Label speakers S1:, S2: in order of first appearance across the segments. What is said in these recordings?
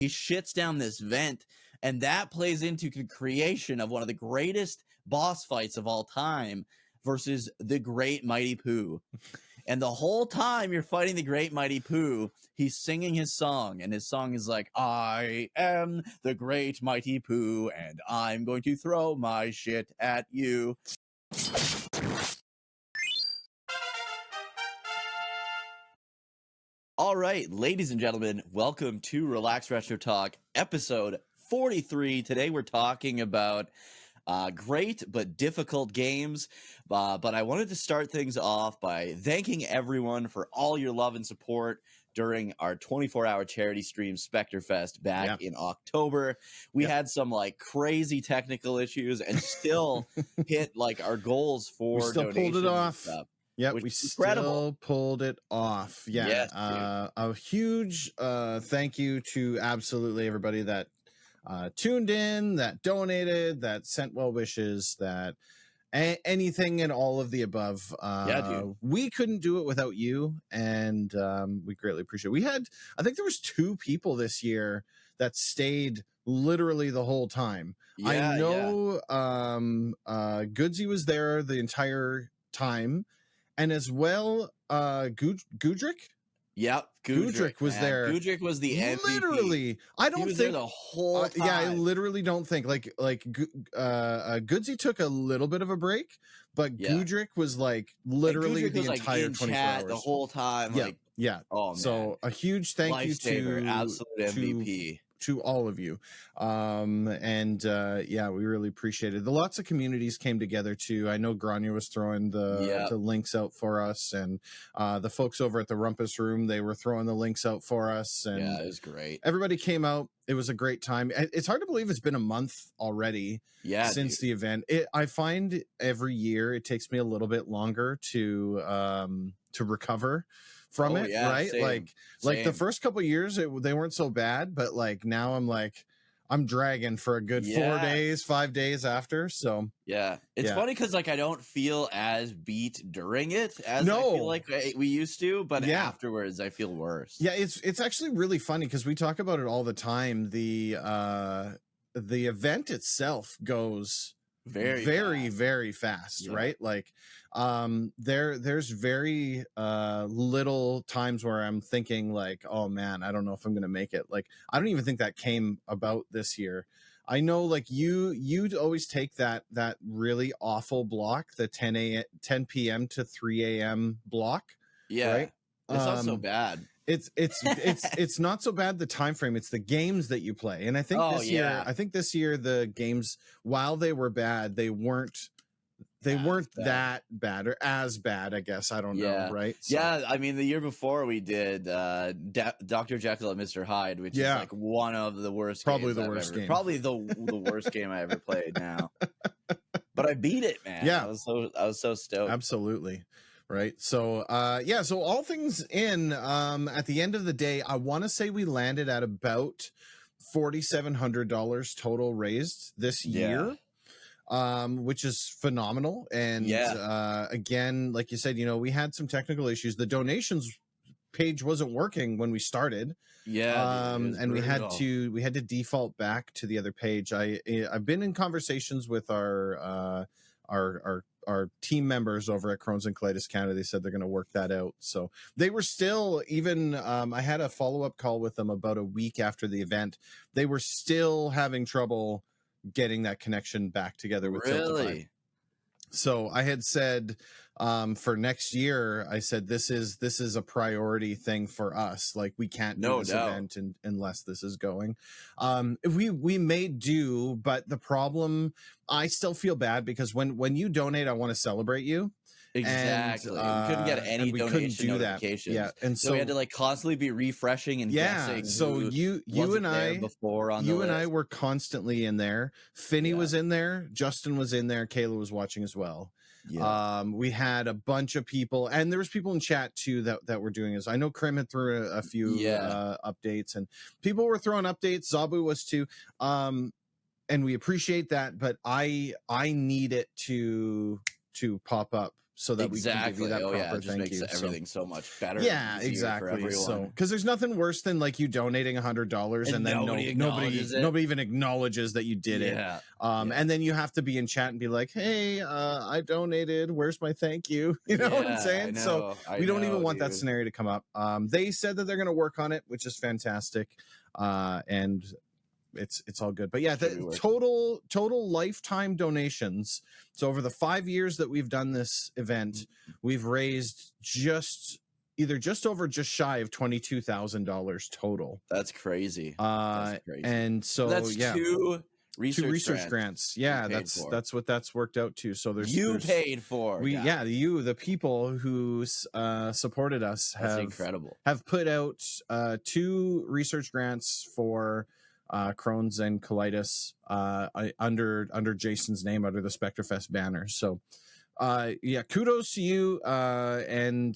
S1: he shits down this vent, and that plays into the creation of one of the greatest boss fights of all time versus the Great Mighty Pooh. And the whole time you're fighting the Great Mighty Pooh, he's singing his song, and his song is like, I am the Great Mighty Pooh, and I'm going to throw my shit at you. All right, ladies and gentlemen, welcome to Relax Retro Talk, episode 43. Today we're talking about great but difficult games, but I wanted to start things off by thanking everyone for all your love and support during our 24-hour charity stream, Spectre Fest, back in October. We had some like crazy technical issues and still hit like our goals for
S2: we still pulled it off. Yeah, we still pulled it off. Yeah,
S1: yes,
S2: a huge thank you to absolutely everybody that tuned in, that donated, that sent well wishes, that anything and all of the above. We couldn't do it without you, and we greatly appreciate it. I think there was 2 people this year that stayed literally the whole time. I know Goodsy was there the entire time. And as well, Gudrick?
S1: Yep,
S2: Gudrick was there.
S1: Gudrick was the MVP.
S2: Literally, I don't think
S1: there the whole time.
S2: Yeah, I literally don't think like Goodsy took a little bit of a break, but Gudrick was like literally the entire 24 hours
S1: the whole time. Oh man!
S2: So a huge thank you to
S1: absolute MVP.
S2: To all of you. We really appreciate it. Lots of communities came together too. I know Grania was throwing the links out for us, and the folks over at the Rumpus Room, they were throwing the links out for us. And
S1: it was great.
S2: Everybody came out. It was a great time. It's hard to believe it's been a month already since the event. I find every year it takes me a little bit longer to recover from it, right?
S1: Same.
S2: Like the first couple of years they weren't so bad, but like now I'm dragging for a good 4 days, 5 days after. So
S1: it's funny because like I don't feel as beat during it as I feel like we used to, but afterwards I feel worse.
S2: It's actually really funny because we talk about it all the time. The event itself goes very fast, right? Like there's very little times where I'm thinking like, oh man, I don't know if I'm gonna make it. Like I don't even think that came about this year. I know like you'd always take that really awful block, the 10 p.m. to 3 a.m. block. Right?
S1: It's not so bad.
S2: It's not so bad the time frame. It's the games that you play, and I think this year the games, while they were bad, they weren't that bad or as bad. I guess I don't know, right? So.
S1: Yeah, I mean the year before we did Dr. Jekyll and Mr. Hyde, which is like one of the worst.
S2: Probably
S1: games
S2: the
S1: I've
S2: worst
S1: ever,
S2: game.
S1: Probably the worst game I ever played. Now, but I beat it, man. I was so stoked.
S2: Absolutely. Right. So, so all things in, at the end of the day, I want to say we landed at about $4,700 total raised this year, which is phenomenal. And, again, like you said, we had some technical issues. The donations page wasn't working when we started. And we had to default back to the other page. I've been in conversations with our team members over at Crohn's and Colitis Canada. They said they're going to work that out. So they were still even, I had a follow-up call with them about a week after the event. They were still having trouble getting that connection back together with Tiltify. So I had said for next year, I said this is a priority thing for us. Like we can't do this event unless this is going. We may do, but the problem, I still feel bad because when you donate, I want to celebrate you.
S1: Exactly.
S2: And,
S1: we couldn't get any donation notifications.
S2: Yeah, and
S1: so we had to like constantly be refreshing and guessing.
S2: So you and I were constantly in there. Finney was in there. Justin was in there. Kayla was watching as well. We had a bunch of people, and there was people in chat too that were doing this. I know Krim had threw a few updates, and people were throwing updates. Zabu was too. And we appreciate that, but I need it to pop up so that we can give you
S1: Exactly.
S2: that
S1: Oh yeah,
S2: proper
S1: it just
S2: thank
S1: makes
S2: you. So
S1: everything so much better.
S2: yeah,
S1: Easier for
S2: exactly. So
S1: everyone.
S2: because there's nothing worse than like you donating $100
S1: And
S2: and then
S1: nobody
S2: nobody
S1: acknowledges it.
S2: nobody even acknowledges that you did it.
S1: Yeah.
S2: And then you have to be in chat and be like, hey, I donated, where's my thank you? You know what I'm
S1: Yeah,
S2: saying? So we don't even want that
S1: dude.
S2: scenario to come up. They said that they're going to work on it, which is fantastic. And it's all good. But yeah,
S1: Should be
S2: the
S1: working.
S2: total lifetime donations. So over the 5 years that we've done this event, we've raised just over just shy of $22,000 total.
S1: That's crazy. That's crazy.
S2: And so
S1: That's
S2: yeah,
S1: two
S2: two
S1: research
S2: research grants. Yeah,
S1: paid for.
S2: that's what that's worked out to. So
S1: You
S2: there's
S1: paid for.
S2: we
S1: guys.
S2: yeah, the people who supported us
S1: That's incredible.
S2: have put out 2 research grants for Crohn's and colitis under Jason's name, under the Spectrefest banner. So yeah, kudos to you, and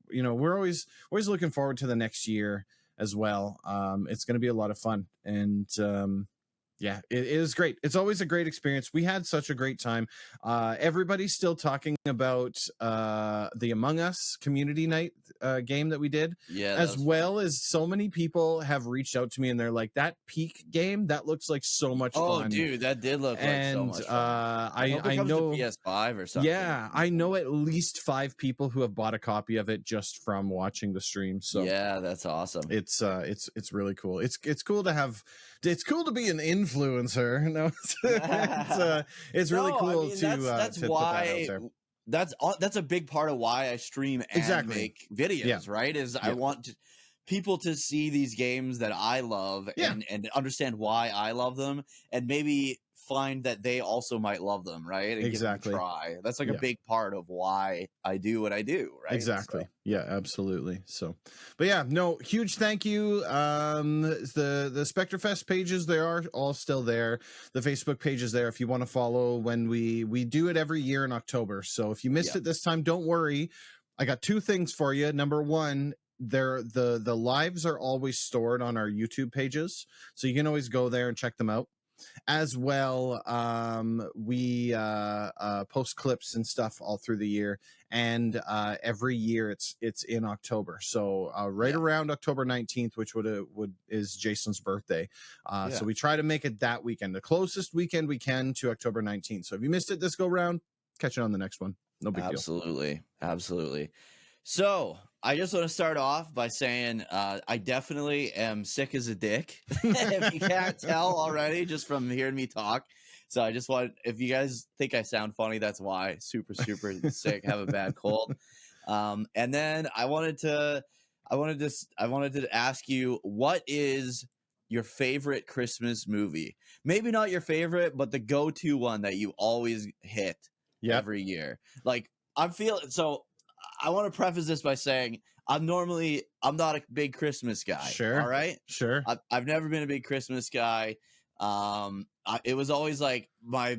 S2: you know, we're always looking forward to the next year as well. It's going to be a lot of fun, and yeah, it is great. It's always a great experience. We had such a great time. Everybody's still talking about the Among Us community night game that we did.
S1: Yeah,
S2: as well as so many people have reached out to me and they're like, that Peak game, that looks like so much fun.
S1: Oh, dude, that did look like so much fun. I hope it comes
S2: know
S1: to PS5 or something.
S2: Yeah, I know at least 5 people who have bought a copy of it just from watching the stream. So
S1: yeah, that's awesome.
S2: It's really cool. It's cool to have. It's cool to be an influencer. No, it's really cool. I mean,
S1: that's
S2: to
S1: why.
S2: put that
S1: out there. That's a big part of why I stream and make videos. Right? I want people to see these games that I love and understand why I love them, and maybe find that they also might love them, right? And
S2: exactly.
S1: give them a try. That's like a big part of why I do what I do, right?
S2: Exactly. So. Yeah, absolutely. So, but yeah, no, huge thank you. The Spectrefest pages, they are all still there. The Facebook page is there if you want to follow when we do it every year in October. So if you missed it this time, don't worry. I got 2 things for you. Number 1, the lives are always stored on our YouTube pages, so you can always go there and check them out. As well, we post clips and stuff all through the year, and every year it's in October. So around October 19th, which is Jason's birthday. So we try to make it that weekend, the closest weekend we can to October 19th. So if you missed it this go round, catch it on the next one. No big deal.
S1: Absolutely. So I just want to start off by saying I definitely am sick as a dick. If you can't tell already, just from hearing me talk. So I just want, if you guys think I sound funny, that's why. Super sick, have a bad cold. And then I wanted to ask you, what is your favorite Christmas movie? Maybe not your favorite, but the go-to one that you always hit every year. Like, I'm feeling so. I want to preface this by saying I'm not a big Christmas guy.
S2: Sure.
S1: All right.
S2: Sure.
S1: I've never been a big Christmas guy. It was always like my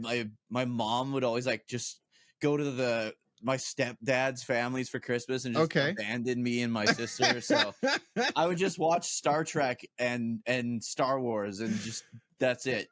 S1: mom would always like just go to my stepdad's families for Christmas and just abandon me and my sister. So I would just watch Star Trek and Star Wars and just. That's it.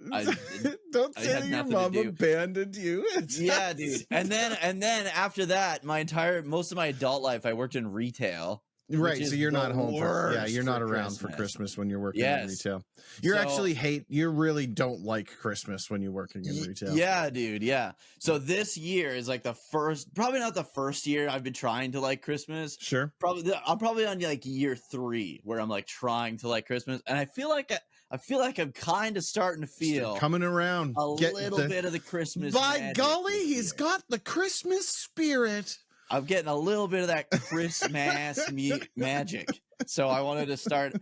S2: Don't say that your mom abandoned you.
S1: Yeah, dude. And then after that, most of my adult life, I worked in retail.
S2: Right, so you're not home you're not around for Christmas when you're working in retail. You really don't like Christmas when you're working in retail.
S1: Yeah, dude, yeah. So this year is like probably not the first year I've been trying to like Christmas.
S2: Sure.
S1: I'm probably on like year 3 where I'm like trying to like Christmas, and I feel like I'm kind of starting to feel
S2: coming around
S1: a little bit of the Christmas.
S2: By golly, he's got the Christmas spirit.
S1: I'm getting a little bit of that Christmas magic. So I wanted to start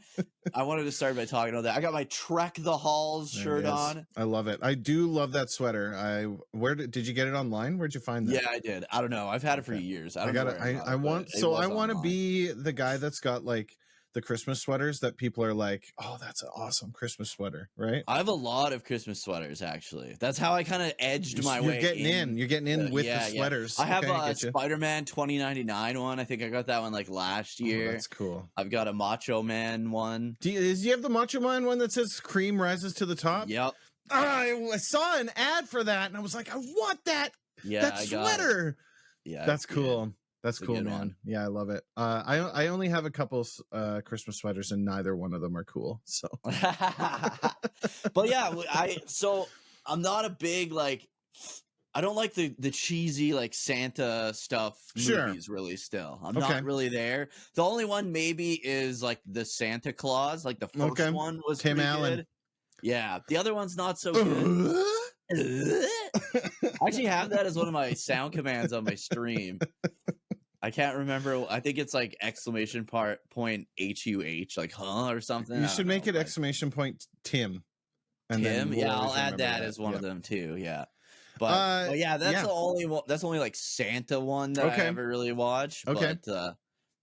S1: by talking about that. I got my Trek the Halls shirt on.
S2: I love it. I do love that sweater. Did you get it online? Where'd you find that?
S1: Yeah, I did. I don't know. I've had it for years. I want
S2: to be the guy that's got like the Christmas sweaters that people are like, oh, that's an awesome Christmas sweater, right?
S1: I have a lot of Christmas sweaters, actually. That's how I kind of edged my way.
S2: You're getting in with the sweaters.
S1: I have a Spider-Man 2099 one. I think I got that one like last year.
S2: Oh, that's cool.
S1: I've got a Macho Man one.
S2: Do you have the Macho Man one that says cream rises to the top?
S1: Yep.
S2: I saw an ad for that and I was like, I want that.
S1: Yeah,
S2: that sweater.
S1: Yeah,
S2: That's
S1: it's good.
S2: cool. That's
S1: It's a
S2: cool,
S1: good
S2: man.
S1: one.
S2: Yeah, I love it. I only have a couple Christmas sweaters, and neither one of them are cool. So
S1: But yeah, so I'm not a big like I don't like the cheesy like Santa stuff
S2: sure,
S1: movies really still. I'm
S2: okay,
S1: not really there. The only one maybe is like the Santa Claus, like the first
S2: okay.
S1: one was
S2: Tim
S1: pretty
S2: Allen.
S1: good. Yeah, the other one's not so good. I actually have that as one of my sound commands on my stream. I can't remember. I think it's like point HUH, like huh or something.
S2: You
S1: I don't
S2: should make
S1: know,
S2: it
S1: but
S2: exclamation point Tim, and then
S1: Tim,
S2: we'll
S1: yeah, I'll
S2: always
S1: add
S2: remember
S1: that
S2: that.
S1: as one
S2: Yeah.
S1: of them too. Yeah, but yeah, that's
S2: Yeah.
S1: the only one. That's the only like Santa one that I
S2: Okay.
S1: ever really watched.
S2: Okay.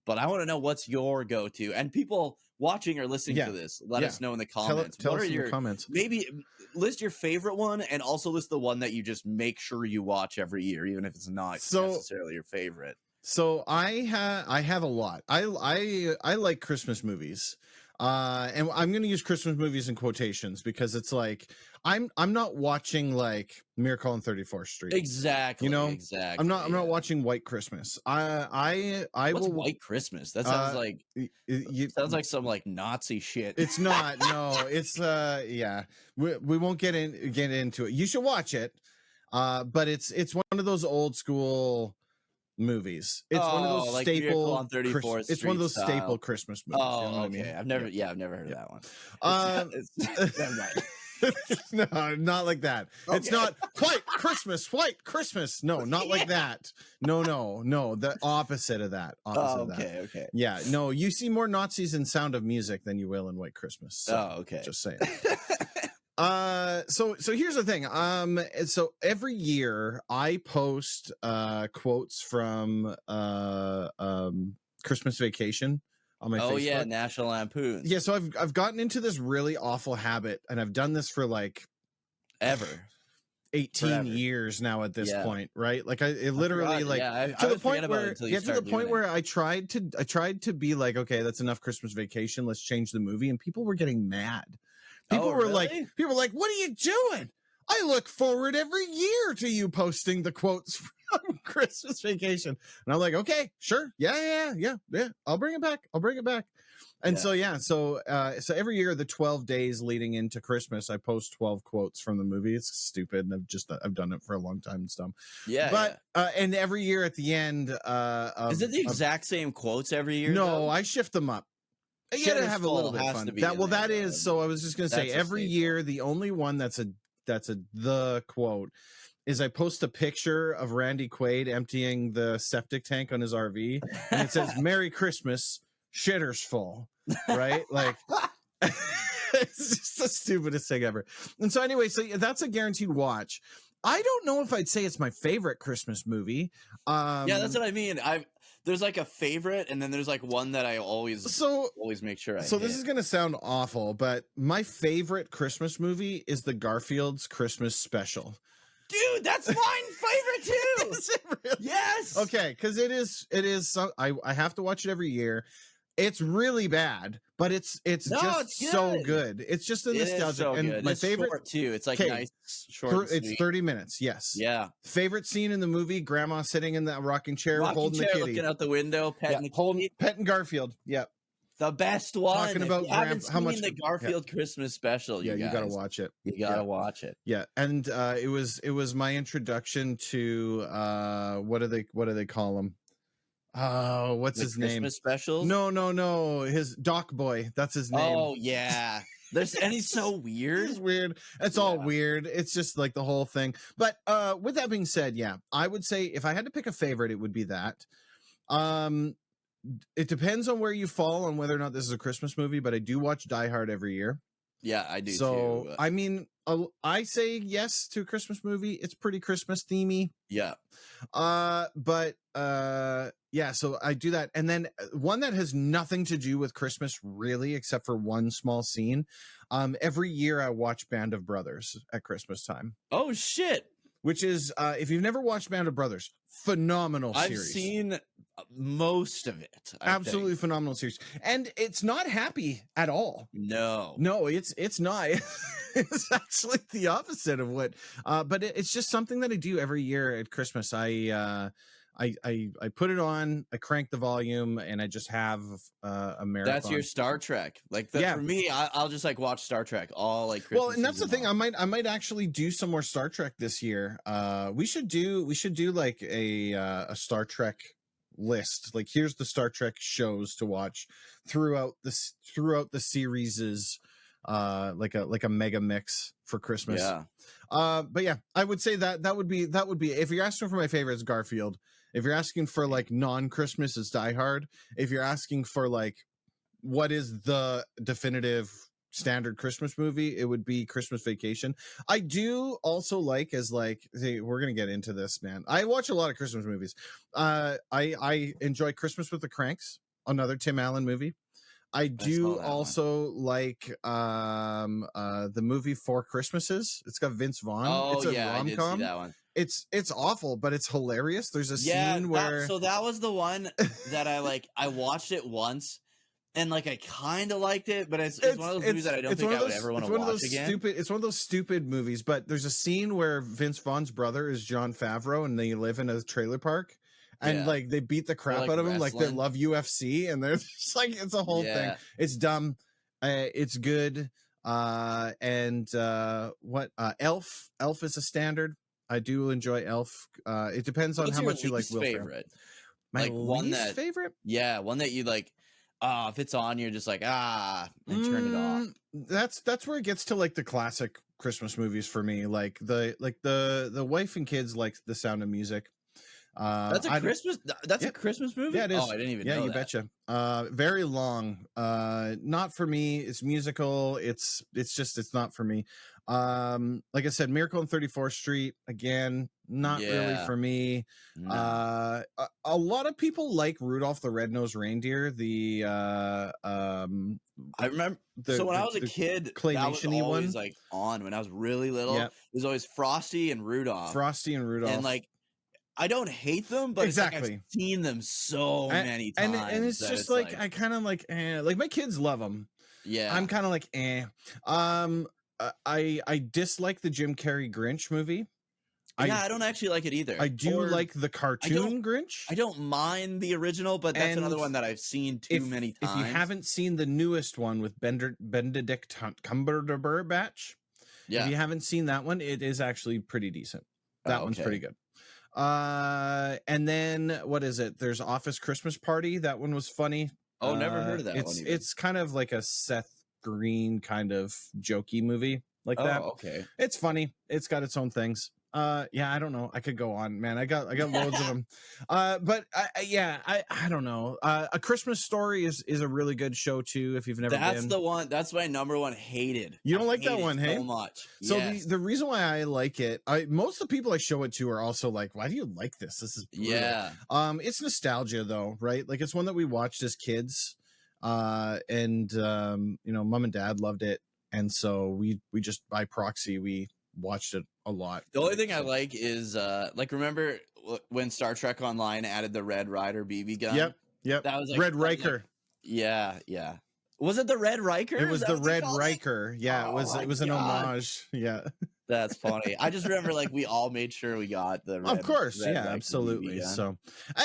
S1: But I want to know what's your go-to, and people watching or listening
S2: Yeah.
S1: to this, let
S2: Yeah.
S1: us know in the
S2: Tell
S1: comments. What
S2: us
S1: are
S2: in the
S1: your
S2: comments.
S1: maybe list your favorite one, and also list the one that you just make sure you watch every year, even if it's not necessarily your favorite.
S2: So I have a lot. I like Christmas movies. And I'm going to use Christmas movies in quotations because it's like I'm not watching like Miracle on 34th Street.
S1: Exactly.
S2: You know?
S1: Exactly.
S2: I'm not watching White Christmas. I
S1: What's
S2: will
S1: White Christmas? That sounds like sounds like some like Nazi shit.
S2: it's not. No, it's yeah. We won't get into it. You should watch it. But it's one of those old school movies. It's one of those
S1: like Miracle
S2: staple
S1: on 34th
S2: it's one of
S1: Street
S2: those staple
S1: style.
S2: Christmas movies. You know what
S1: Oh,
S2: I mean?
S1: okay. I've never heard of
S2: Yeah.
S1: that one. Never mind.
S2: No, not like that.
S1: Okay.
S2: It's not White Christmas. No, not like that. No. The opposite of that.
S1: Okay.
S2: Yeah, no, you see more Nazis in Sound of Music than you will in White Christmas. So,
S1: okay.
S2: Just saying. So here's the thing. So every year I post quotes from Christmas Vacation on my Facebook.
S1: Yeah, National Lampoons.
S2: Yeah, so I've gotten into this really awful habit, and I've done this for like
S1: ever
S2: 18
S1: Forever.
S2: years now at this point, right? Like it literally
S1: to the point
S2: where I tried to be like, okay, that's enough Christmas Vacation, let's change the movie, and people were getting mad. People were like, what are you doing? I look forward every year to you posting the quotes from Christmas Vacation. And I'm like, okay, sure. Yeah. I'll bring it back. And so every year, the 12 days leading into Christmas, I post 12 quotes from the movie. It's stupid. And I've done it for a long time and stuff.
S1: Yeah.
S2: But, and every year at the end,
S1: is it the exact same quotes every year?
S2: No,
S1: though?
S2: I shift them up. You gotta have a little bit of fun. So I was just gonna say every year the only one that's the quote is I post a picture of Randy Quaid emptying the septic tank on his RV, and it says "Merry Christmas, shitter's full," right? Like it's just the stupidest thing ever. And so anyway, so that's a guaranteed watch. I don't know if I'd say it's my favorite Christmas movie.
S1: Yeah, that's what I mean. There's like a favorite, and then there's like one that I always make sure I hit.
S2: This is gonna sound awful, but my favorite Christmas movie is the Garfield's Christmas Special.
S1: Dude, that's my favorite too.
S2: Is it really?
S1: Yes.
S2: Okay, because it is. I have to watch it every year. It's really bad, but it's so good. It's just a nostalgia.
S1: So
S2: and
S1: good.
S2: My
S1: it's
S2: favorite
S1: short too. It's like nice short.
S2: It's 30 minutes. Yes.
S1: Yeah.
S2: Favorite scene in the movie: Grandma sitting in that rocking chair, holding the kitty,
S1: looking out the window, petting
S2: petting Garfield. Yeah.
S1: The best one.
S2: Talking about
S1: how much the Garfield Christmas Special.
S2: You gotta watch it.
S1: You gotta watch it.
S2: Yeah, and it was my introduction to what do they call him? Oh, what's his name?
S1: Christmas specials?
S2: No. His Doc Boy. That's his name.
S1: Oh yeah. And he's so weird.
S2: He's weird. It's all weird. It's just like the whole thing. But with that being said, yeah, I would say if I had to pick a favorite, it would be that. It depends on where you fall on whether or not this is a Christmas movie, but I do watch Die Hard every year.
S1: Yeah, I do too.
S2: So, I mean, I say yes to a Christmas movie. It's pretty Christmas themey.
S1: Yeah.
S2: Yeah, so I do that. And then one that has nothing to do with Christmas really, except for one small scene. Every year I watch Band of Brothers at Christmas time.
S1: Oh shit.
S2: Which is if you've never watched Band of Brothers, phenomenal series.
S1: I've seen most of it.
S2: Absolutely phenomenal series. And it's not happy at all.
S1: No,
S2: it's not. It's actually the opposite of what but it's just something that I do every year at Christmas. I put it on, I crank the volume, and I just have a marathon.
S1: That's your Star Trek. Like
S2: Yeah.
S1: for me, I'll just like watch Star Trek all like Christmas.
S2: Well, and that's the
S1: season
S2: thing.
S1: long.
S2: I might actually do some more Star Trek this year. We should do like a Star Trek list. Like, here's the Star Trek shows to watch throughout the series, like a mega mix for Christmas.
S1: Yeah.
S2: But yeah, I would say that would be if you're asking for my favorite, it's Garfield. If you're asking for like non-Christmas, it's Die Hard. If you're asking for like what is the definitive standard Christmas movie, it would be Christmas Vacation. I do also like, as like, hey, we're gonna get into this, man. I watch a lot of Christmas movies. I enjoy Christmas with the Cranks, another Tim Allen movie. I do also like the movie Four Christmases. It's got Vince Vaughn.
S1: Oh
S2: it's a
S1: yeah, I did see that one.
S2: It's awful, but it's hilarious. There's a scene where
S1: so that was the one that I watched it once. And like I kind of liked it, but it's one of those movies that I don't think I would ever want to watch again.
S2: It's one of those stupid movies. But there's a scene where Vince Vaughn's brother is Jon Favreau, and they live in a trailer park, and like they beat the crap out of him, like they love UFC, and they're just like, it's a whole thing. It's dumb. It's good. And what Elf is a standard. I do enjoy Elf. It depends on how much you like Will Ferrell. My least favorite?
S1: Yeah, one that you like. If it's on, you're just like, and turn it off.
S2: That's where it gets to like the classic Christmas movies for me. Like the wife and kids like The Sound of Music.
S1: That's a Christmas. That's a Christmas movie.
S2: Yeah, it is.
S1: Oh, I didn't even know
S2: you
S1: that.
S2: betcha. Very long. Not for me. It's musical. It's not for me. Like I said, Miracle on 34th Street, again, not really for me. No. A lot of people like Rudolph the Red-Nosed Reindeer.
S1: I remember. So when I was a kid,
S2: claymation-y
S1: that was always
S2: one,
S1: like on when I was really little. It was always Frosty and Rudolph.
S2: And
S1: like, I don't hate them, but
S2: exactly.
S1: It's like I've seen them so many times,
S2: and it's just like I kind of like, like my kids love them.
S1: Yeah,
S2: I'm kind of like, I dislike the Jim Carrey Grinch movie.
S1: I don't actually like it either.
S2: I do like the cartoon Grinch.
S1: I don't mind the original, but that's another one that I've seen too many times.
S2: If you haven't seen the newest one with Benedict Cumberbatch, if you haven't seen that one, it is actually pretty decent. That one's pretty good. And then what is it? There's Office Christmas Party. That one was funny.
S1: Oh, never heard of that one.
S2: It's kind of like a Seth Green kind of jokey movie like that.
S1: Okay.
S2: It's funny. It's got its own things. Yeah, I don't know. I could go on, man. I got loads of them. But I don't know. A Christmas Story is a really good show too. If you've never
S1: That's the one. That's my number one hated.
S2: You don't like that one, hey?
S1: So much.
S2: So the reason why I like it, most of the people I show it to are also like, why do you like this? This is brutal.
S1: Yeah.
S2: It's nostalgia though, right? Like it's one that we watched as kids. And mom and dad loved it. And so we just by proxy, we watched it a lot.
S1: The only thing I like is remember when Star Trek Online added the Red Ryder BB gun?
S2: Yep.
S1: That was like
S2: Red Riker.
S1: Yeah. Was it the Red Riker?
S2: It was the Red Riker. Yeah, it was an homage. Yeah.
S1: That's funny. I just remember we all made sure we got the Red,
S2: of course,
S1: Red
S2: yeah,
S1: Riker
S2: absolutely.
S1: BB gun.
S2: So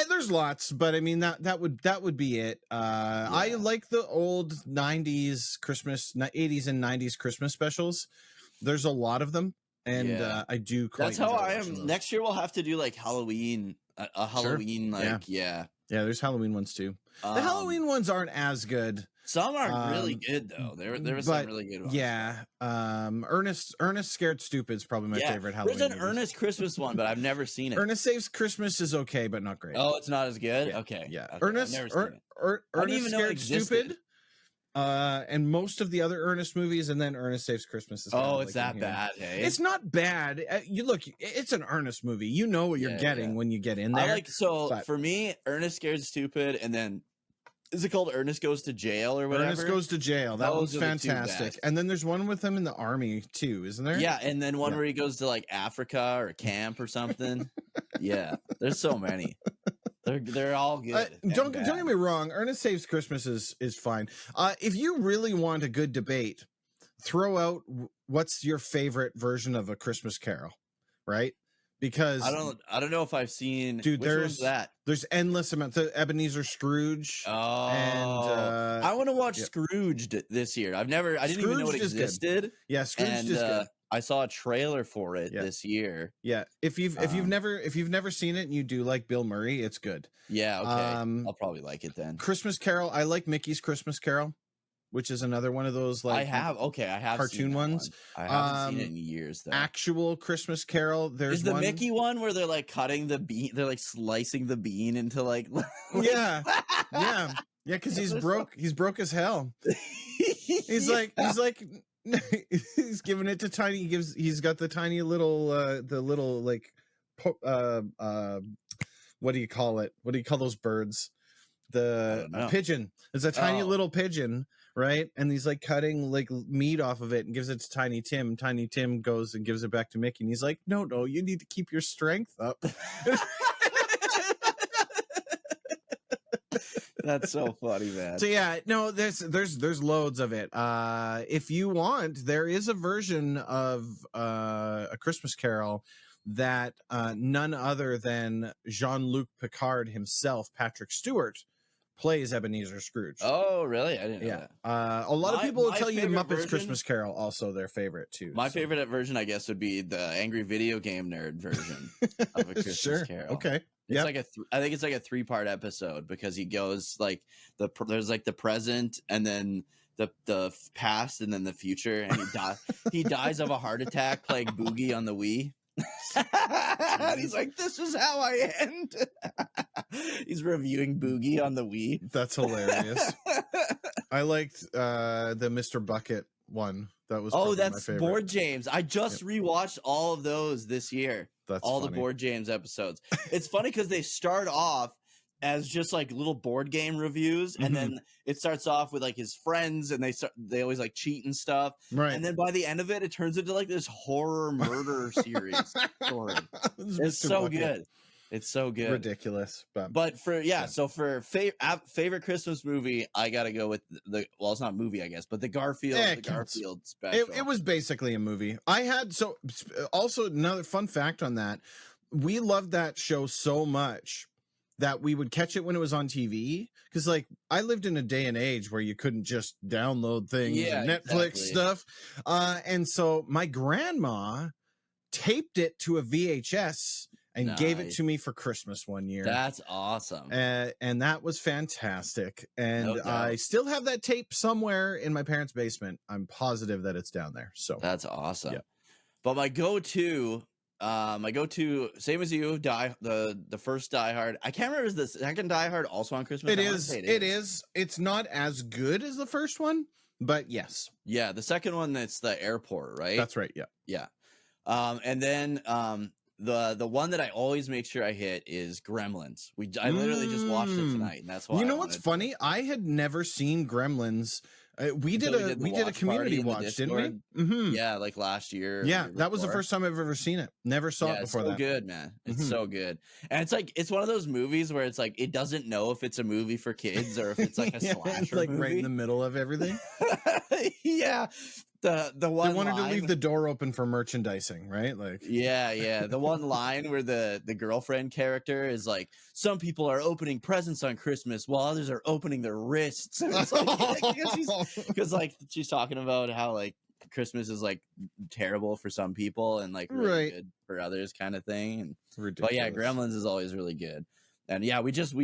S2: there's lots, but I mean that would be it. I like the old 90s Christmas, 80s and 90s Christmas specials. There's a lot of them. And I do quite.
S1: That's how I am. Those. Next year we'll have to do Halloween, a Halloween
S2: yeah. There's Halloween ones too. The Halloween ones aren't as good.
S1: Some are really good though. There was some really good ones.
S2: Yeah. Ernest Scared Stupid's probably my favorite Halloween.
S1: There's an Ernest Christmas one, but I've never seen it.
S2: Ernest Saves Christmas is okay, but not great.
S1: Oh, it's not as good.
S2: Yeah.
S1: Okay.
S2: Yeah.
S1: Okay.
S2: Ernest Scared Stupid. And most of the other Ernest movies, and then Ernest Saves Christmas. Is
S1: it's that bad. Hey?
S2: It's not bad. You look, it's an Ernest movie. You know what you're getting when you get in there.
S1: For me, Ernest Scared Stupid, and then is it called Ernest Goes to Jail or whatever?
S2: Ernest Goes to Jail. That one's fantastic. And then there's one with him in the army too, isn't there?
S1: Yeah, and then one where he goes to Africa or camp or something. Yeah, there's so many. They're all good.
S2: Don't get me wrong. Ernest Saves Christmas is fine. If you really want a good debate, throw out what's your favorite version of A Christmas Carol, right? because
S1: I don't know if I've seen.
S2: dude,
S1: Which one's that?
S2: there's endless amounts of Ebenezer Scrooge and
S1: Oh, I want to watch
S2: yep.
S1: Scrooged this year. I didn't even know it
S2: Scrooged is good.
S1: existed.
S2: Yeah, Scrooged
S1: And
S2: is good.
S1: I saw a trailer for it
S2: Yeah.
S1: this year.
S2: Yeah, if you've never seen it and you do like Bill Murray, it's good.
S1: Yeah, okay. I'll probably like it then.
S2: Christmas Carol, I like Mickey's Christmas Carol, which is another one of those like
S1: I have
S2: cartoon
S1: seen that
S2: ones.
S1: one. I haven't seen it in years though.
S2: Actual Christmas Carol, there's
S1: Is the
S2: one...
S1: Mickey one where they're like cutting the bean, they're like slicing the bean into like
S2: yeah, because he's broke as hell. He's like he's giving it to Tiny. He's got the tiny little like what do you call it? What do you call those birds? A pigeon. It's a tiny little pigeon, right? And he's like cutting like meat off of it and gives it to Tiny Tim. Tiny Tim goes and gives it back to Mickey, and he's like, no, you need to keep your strength up.
S1: That's so funny, man.
S2: So yeah, no, there's loads of it. If you want, there is a version of A Christmas Carol that none other than Jean-Luc Picard himself, Patrick Stewart, plays Ebenezer Scrooge.
S1: Oh, really? I didn't know that.
S2: A lot of people will tell you the Muppets
S1: version,
S2: Christmas Carol also their favorite too.
S1: My favorite version, I guess, would be the Angry Video Game Nerd version of A Christmas Carol.
S2: Okay.
S1: It's like I think it's like a 3-part episode because he goes like there's like the present and then the past and then the future, and he dies of a heart attack playing Boogie on the Wii. And he's like, this is how I end. He's reviewing Boogie on the Wii.
S2: That's hilarious. I liked the Mr. Bucket one. That was
S1: that's Board James. I just rewatched all of those this year.
S2: That's
S1: all
S2: funny.
S1: The Board James episodes. It's funny because they start off as just like little board game reviews, and then it starts off with like his friends, and they always like cheat and stuff,
S2: right?
S1: And then by the end of it, it turns into like this horror murder series story. It's so good. It's so good.
S2: Ridiculous.
S1: But for so for favorite Christmas movie, I gotta go with it's not a movie, I guess, but the Garfield special.
S2: It was basically a movie. Also another fun fact on that, we loved that show so much that we would catch it when it was on TV, because like I lived in a day and age where you couldn't just download things and Netflix stuff, and so my grandma taped it to a VHS and gave it to me for Christmas one year.
S1: That's awesome.
S2: And that was fantastic. And I still have that tape somewhere in my parents' basement. I'm positive that it's down there. So
S1: that's awesome. Yeah. But my go-to, same as you, the first Die Hard. I can't remember, is the second Die Hard also on Christmas?
S2: It is. It's not as good as the first one, but yes.
S1: Yeah, the second one, it's the airport, right?
S2: That's right. Yeah.
S1: Yeah. And then the one that I always make sure I hit is Gremlins. I literally just watched it tonight, and that's why.
S2: You know what's funny? I had never seen Gremlins. We did a community watch, didn't we?
S1: Mm-hmm. Yeah, like last year.
S2: Yeah, that was the first time I've ever seen it. Never saw it before.
S1: It's so good, man. It's so good. And it's like, it's one of those movies where it's like it doesn't know if it's a movie for kids or if it's like a slasher
S2: it's like
S1: movie.
S2: Right in the middle of everything.
S1: Yeah. The one
S2: they wanted to leave the door open for merchandising, right? Like
S1: yeah. The one line where the girlfriend character is like, some people are opening presents on Christmas while others are opening their wrists. And it's like, because like she's talking about how like Christmas is like terrible for some people and like really good for others, kind of thing. And but yeah, Gremlins is always really good. And yeah, we just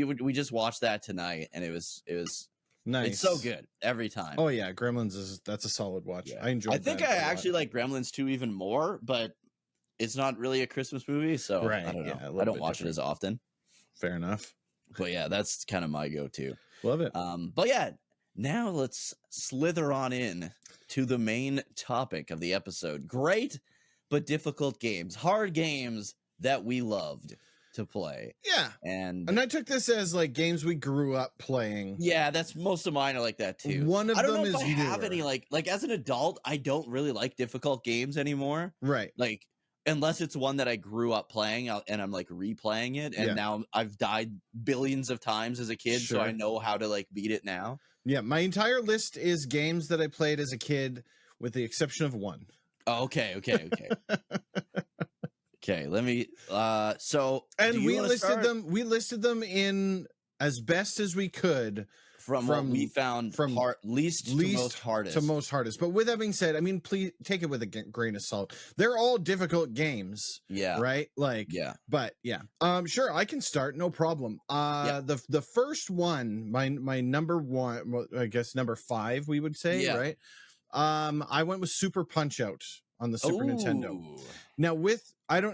S1: watched that tonight, and it was nice. It's so good every time.
S2: Oh yeah, Gremlins that's a solid watch. Yeah. I enjoyed.
S1: I think I actually like Gremlins 2 even more, but it's not really a Christmas movie, so I don't know. I don't watch it as often.
S2: Fair enough.
S1: But yeah, that's kind of my go-to.
S2: Love it.
S1: But yeah, now let's slither on in to the main topic of the episode. Great but difficult games, hard games that we loved to play.
S2: Yeah. And I took this as like games we grew up playing.
S1: Yeah, that's most of mine are like that too.
S2: One of them is
S1: I don't know if I have any like as an adult, I don't really like difficult games anymore.
S2: Right.
S1: Like unless it's one that I grew up playing and I'm like replaying it, and now I've died billions of times as a kid, so I know how to like beat it now.
S2: Yeah, my entire list is games that I played as a kid with the exception of one.
S1: Oh, okay. Okay, let me. So do
S2: And
S1: you
S2: we
S1: want to
S2: listed
S1: start
S2: them. We listed them in as best as we could
S1: from what we found
S2: from
S1: least to most hardest?
S2: hardest. But with that being said, I mean, please take it with a grain of salt. They're all difficult games,
S1: Yeah,
S2: right? Like,
S1: yeah,
S2: but yeah, sure, I can start, no problem.
S1: yeah,
S2: The first one, my number one, well, I guess number 5, we would say,
S1: yeah.
S2: right? I went with Super Punch Out on the Super Nintendo.
S1: Oh,
S2: Now,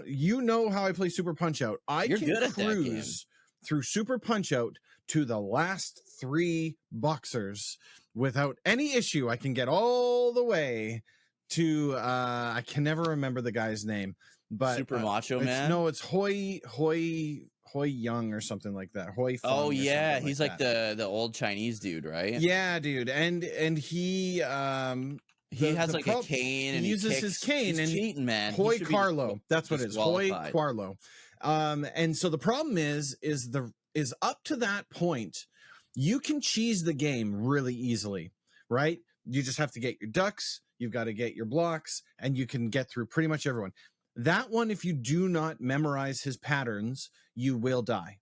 S2: you know how I play Super Punch Out. I
S1: you're
S2: can
S1: good at that game.
S2: cruise through Super Punch Out to the last 3 boxers without any issue. I can get all the way to I can never remember the guy's name, but
S1: Super Macho Man.
S2: it's Hoy Young or something like that. Hoy Fung.
S1: Oh
S2: or
S1: yeah,
S2: something
S1: he's
S2: like
S1: like
S2: that.
S1: the old Chinese dude, right?
S2: Yeah, dude, and he
S1: He has like a cane and
S2: he
S1: he
S2: uses
S1: kicks.
S2: his cane
S1: He's
S2: and
S1: cheating, man. He
S2: Hoy
S1: should be
S2: Carlo. That's what it is. Hoy
S1: disqualified.
S2: Carlo. And so the problem is up to that point, you can cheese the game really easily, right? You just have to get your ducks, you've got to get your blocks, and you can get through pretty much everyone. That one, if you do not memorize his patterns, you will die.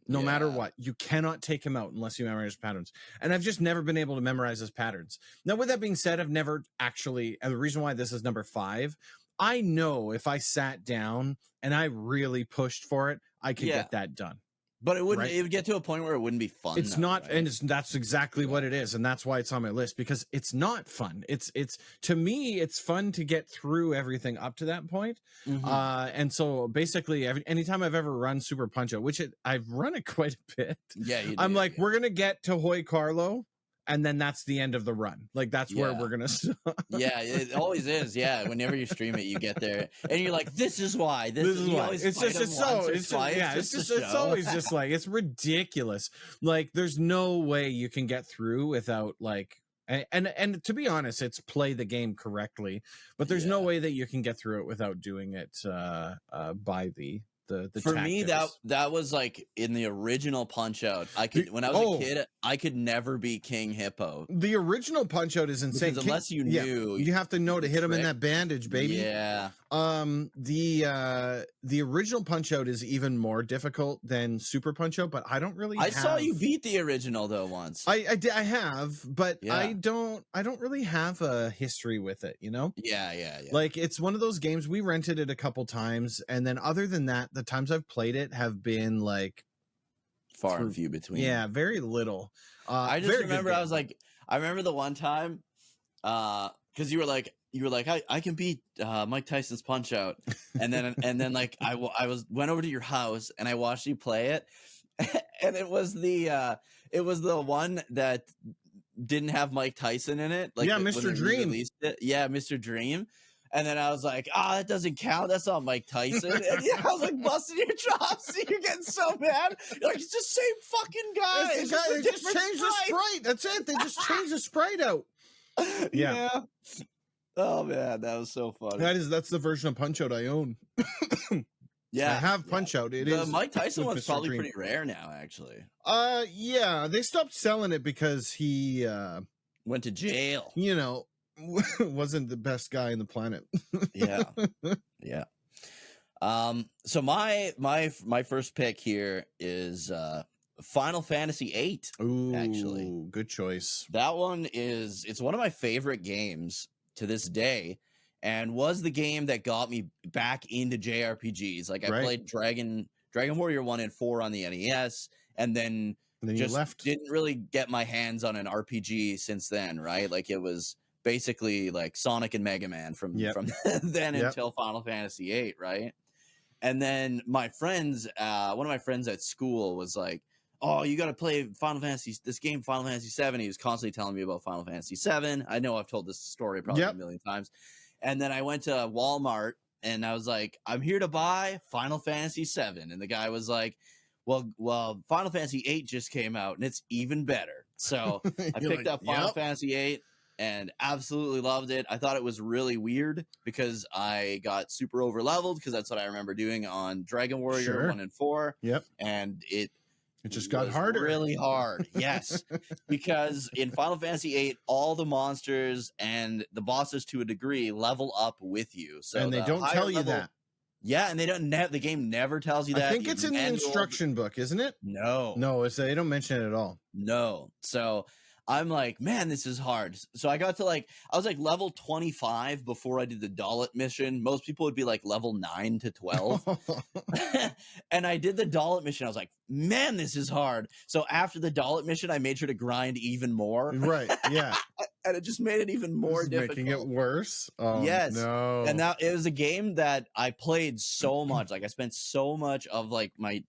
S2: No matter what, you cannot take him out unless you memorize patterns. And I've just never been able to memorize his patterns. Now, with that being said, I've never actually, and the reason why this is number 5, I know if I sat down and I really pushed for it, I could get that done.
S1: But it wouldn't.
S2: Right?
S1: It would get to a point where it wouldn't be fun.
S2: It's
S1: though,
S2: not,
S1: right?
S2: and that's exactly what it is, and that's why it's on my list, because it's not fun. It's to me, it's fun to get through everything up to that point. And so basically, anytime I've ever run Super Punch Out, which I've run it quite a bit.
S1: Yeah, you do,
S2: I'm like, we're gonna get to Hoy Carlo, and then that's the end of the run. Like that's where we're gonna stop.
S1: Yeah, it always is. Yeah, whenever you stream it, you get there, and you're like, "This is why. This is why."
S2: It's always just like, it's ridiculous. Like, there's no way you can get through without like, and to be honest, it's play the game correctly, but there's no way that you can get through it without doing it by the
S1: for
S2: tactics.
S1: me that was like in the original Punch Out. I could when I was a kid, I could never be King Hippo.
S2: The original Punch Out is insane.
S1: Because unless you knew,
S2: you have to know to hit him in that bandage, baby.
S1: Yeah.
S2: The original Punch Out is even more difficult than Super Punch Out, but I don't really.
S1: I saw you beat the original though once.
S2: I have, but I don't really have a history with it. You know.
S1: Yeah.
S2: Like, it's one of those games, we rented it a couple times, and then other than that, the times I've played it have been like
S1: far and few between.
S2: Yeah, very little.
S1: I just remember I remember the one time, because you were like I can beat Mike Tyson's Punch Out, and then like I went over to your house and I watched you play it, and it was the one that didn't have Mike Tyson in it. Like,
S2: Mr. Dream.
S1: Yeah, Mr. Dream. And then I was like, that doesn't count. That's not Mike Tyson. And I was like busting your chops. You're getting so mad. You're like, it's the same fucking guy.
S2: It's the guy. They just changed the sprite. That's it. They just changed the sprite out. Yeah.
S1: Oh man, that was so funny.
S2: That's the version of Punch Out I own.
S1: Yeah,
S2: I have Punch Out. It is
S1: Mike Tyson one's probably
S2: Dream.
S1: pretty rare now, actually.
S2: Yeah, they stopped selling it because he
S1: went to jail.
S2: You know, wasn't the best guy in the planet.
S1: Yeah. So my first pick here is Final Fantasy VIII.
S2: Ooh,
S1: actually,
S2: good choice.
S1: That one it's one of my favorite games to this day, and was the game that got me back into JRPGs. Like, I played Dragon Warrior 1 and 4 on the NES, and then just
S2: left.
S1: Didn't really get my hands on an RPG since then, right? Like, it was basically like Sonic and Mega Man from then until Final Fantasy VIII, right? And then my friends, one of my friends at school was like, "Oh, you got to play this game, Final Fantasy VII." He was constantly telling me about Final Fantasy VII. I know I've told this story probably a million times. And then I went to Walmart and I was like, "I'm here to buy Final Fantasy VII." And the guy was like, well, Final Fantasy VIII just came out and it's even better. So I picked up Final Fantasy VIII and absolutely loved it. I thought it was really weird because I got super over leveled, because that's what I remember doing on Dragon Warrior 1 and 4.
S2: Yep.
S1: And it
S2: just got harder.
S1: Really hard. Yes. Because in Final Fantasy VIII, all the monsters and the bosses to a degree level up with you. So
S2: and they don't tell you that.
S1: Yeah, and they don't the game never tells you
S2: I
S1: that.
S2: think it's in the instruction book, isn't it?
S1: No.
S2: No, they don't mention it at all.
S1: No. So I'm like, man, this is hard. So I got to I was like level 25 before I did the Dalit mission. Most people would be like level 9 to 12. And I did the Dalit mission. I was like, man, this is hard. So after the Dalit mission, I made sure to grind even more.
S2: Right. Yeah.
S1: And it just made it even more difficult.
S2: Making it worse. Oh,
S1: yes.
S2: no.
S1: And now it was a game that I played so much. Like I spent so much of like my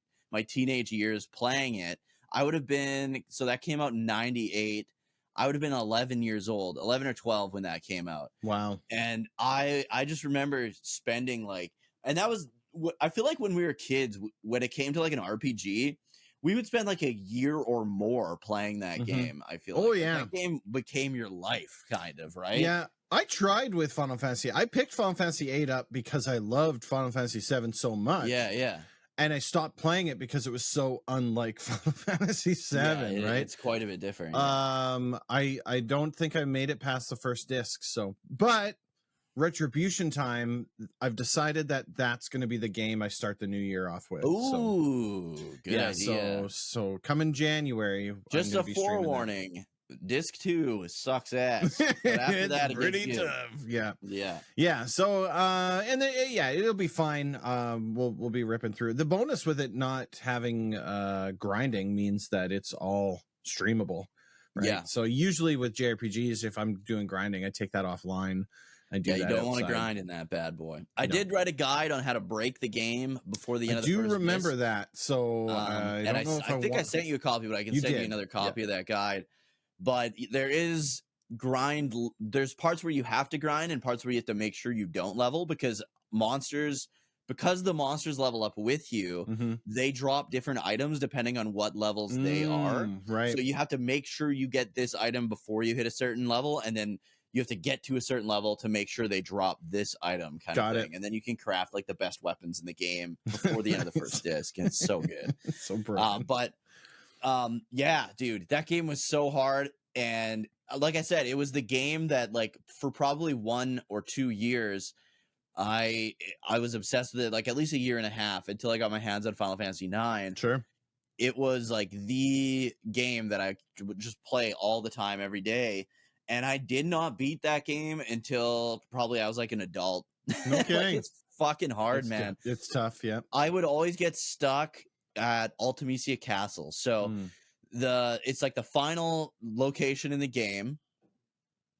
S1: teenage years playing it. I would have been, so that came out in 98. I would have been 11 years old, 11 or 12 when that came out.
S2: Wow.
S1: And I just remember spending and that was, I feel like when we were kids, when it came to like an RPG, we would spend like a year or more playing that game. I feel like that game became your life, kind of, right?
S2: Yeah. I tried with Final Fantasy. I picked Final Fantasy VIII up because I loved Final Fantasy VII so much.
S1: Yeah, yeah.
S2: And I stopped playing it because it was so unlike Final Fantasy VII, right?
S1: It's quite a bit different.
S2: I don't think I made it past the first disc. So, but Retribution Time, I've decided that that's going to be the game I start the new year off with.
S1: Ooh, good
S2: idea. So come in January.
S1: Just a forewarning. Disc 2 sucks ass. But after that,
S2: it's pretty tough. Yeah. So, and then, it'll be fine. We'll be ripping through. The bonus with it not having grinding means that it's all streamable. Right?
S1: Yeah.
S2: So usually with JRPGs, if I'm doing grinding, I take that offline.
S1: You don't want to grind in that bad boy. I did write a guide on how to break the game before the end of the first
S2: disc. I do remember
S1: disc.
S2: that. So, I think
S1: I sent you a copy, but I can send you another copy of that guide. But there is grind. There's parts where you have to grind and parts where you have to make sure you don't level because the monsters level up with you, they drop different items depending on what levels they are.
S2: Right.
S1: So you have to make sure you get this item before you hit a certain level, and then you have to get to a certain level to make sure they drop this item kind of thing. And then you can craft like the best weapons in the game before the end of the first disc. And it's so good.
S2: So brilliant.
S1: Yeah, dude, that game was so hard. And like I said, it was the game that like for probably 1 or 2 years, I was obsessed with it, like at least a year and a half until I got my hands on Final Fantasy IX.
S2: Sure.
S1: It was like the game that I would just play all the time, every day. And I did not beat that game until probably I was like an adult.
S2: No kidding.
S1: Like, it's fucking hard, man.
S2: It's tough, yeah.
S1: I would always get stuck at Ultimisia Castle. So it's like the final location in the game.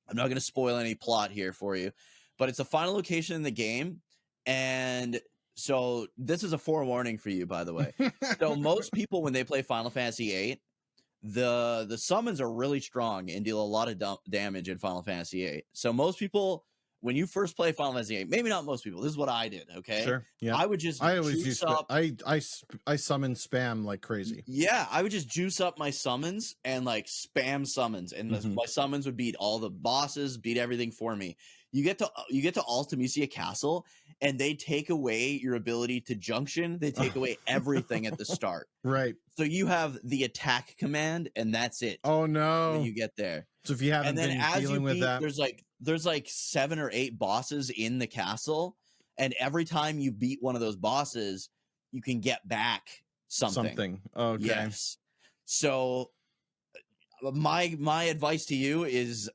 S1: I'm not going to spoil any plot here for you, but it's a final location in the game. And so this is a forewarning for you, by the way. So most people, when they play Final Fantasy VIII, the summons are really strong and deal a lot of damage in Final Fantasy VIII. So most people, when you first play Final Fantasy VIII, maybe not most people, this is what I did, okay?
S2: Sure, yeah.
S1: I would just juice up.
S2: I summon spam like crazy.
S1: Yeah, I would just juice up my summons and like spam summons, and my summons would beat all the bosses, beat everything for me. You get to Ultimisia Castle, and they take away your ability to junction. They take away everything at the start.
S2: Right.
S1: So you have the attack command, and that's it.
S2: Oh no!
S1: When you get there.
S2: So if you haven't been dealing with that,
S1: there's like 7 or 8 bosses in the castle, and every time you beat one of those bosses, you can get back something.
S2: Okay.
S1: Yes. So my advice to you is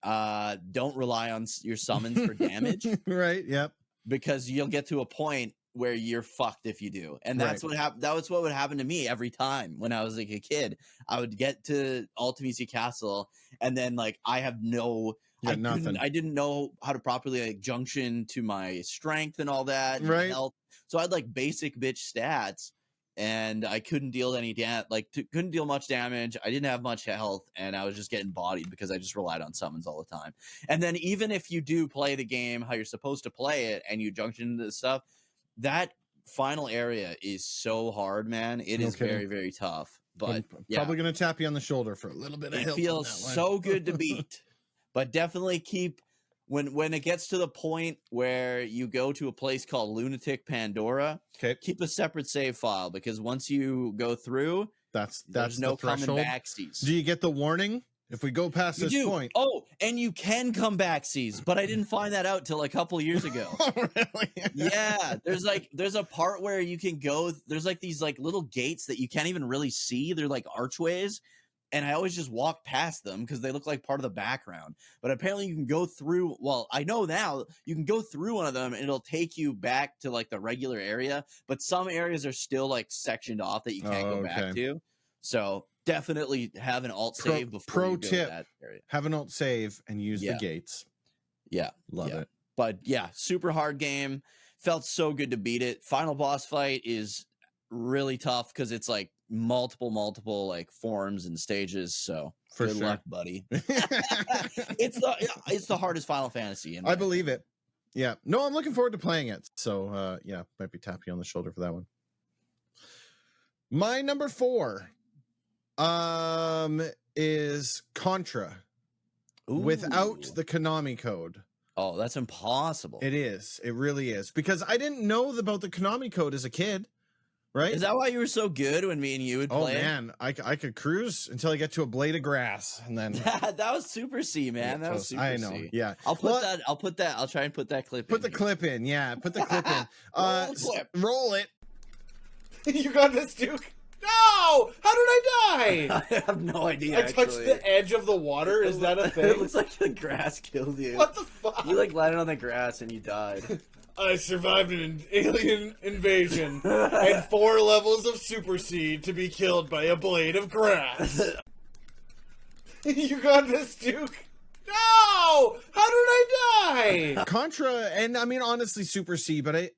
S1: don't rely on your summons for damage.
S2: Right. Yep.
S1: Because you'll get to a point where you're fucked if you do. And that's what happened. That was what would happen to me every time when I was like a kid. I would get to Ultimisia Castle, and then like I have nothing. I didn't know how to properly like junction to my strength and all that. And
S2: right.
S1: Health. So I had like basic bitch stats, and I couldn't deal couldn't deal much damage. I didn't have much health, and I was just getting bodied because I just relied on summons all the time. And then even if you do play the game how you're supposed to play it and you junction into stuff, that final area is so hard, man. It is very, very tough. But
S2: I'm probably gonna tap you on the shoulder for a little bit of help.
S1: It feels so good to beat, but definitely keep when it gets to the point where you go to a place called Lunatic Pandora.
S2: Okay,
S1: keep a separate save file because once you go through,
S2: there's
S1: no coming back.
S2: Do you get the warning If we go past
S1: You
S2: this
S1: do.
S2: point.
S1: Oh, and you can come back seas, but I didn't find that out till a couple years ago.
S2: Oh, really?
S1: Yeah, there's a part where you can go. There's like these like little gates that you can't even really see. They're like archways, and I always just walk past them because they look like part of the background. But apparently, you can go through. Well, I know now you can go through one of them, and it'll take you back to like the regular area. But some areas are still like sectioned off that you can't go back to. So definitely have an alt save before you go to that area.
S2: Have an alt save and use the
S1: Yeah.
S2: gates.
S1: Yeah,
S2: Love it.
S1: But yeah, super hard game. Felt so good to beat it. Final boss fight is really tough because it's like multiple like forms and stages. So
S2: For
S1: good
S2: sure.
S1: luck, buddy. It's the hardest Final Fantasy.
S2: I believe it. Yeah. No, I'm looking forward to playing it. So yeah, might be tapping you on the shoulder for that one. My number 4 is Contra.
S1: Ooh.
S2: Without the Konami code.
S1: Oh, that's impossible.
S2: It is. It really is. Because I didn't know about the Konami code as a kid. Right?
S1: Is that why you were so good when me and you would play?
S2: Oh man, I could cruise until I get to a blade of grass, and then
S1: that was Super C, man. That was Super C.
S2: I know. Yeah,
S1: I'll put that. I'll try and put that clip.
S2: Put the clip in. Yeah, put the clip in. Roll it.
S3: You got this, Duke. No! How did I die?
S1: I have no idea.
S3: I touched the edge of the water. Is that a thing?
S1: It looks like the grass killed you.
S3: What the fuck?
S1: You like landed on the grass and you died.
S3: I survived an alien invasion and 4 levels of Super Seed to be killed by a blade of grass. You got this, Duke. No! How did I die?
S2: Contra, and I mean honestly, Super C, but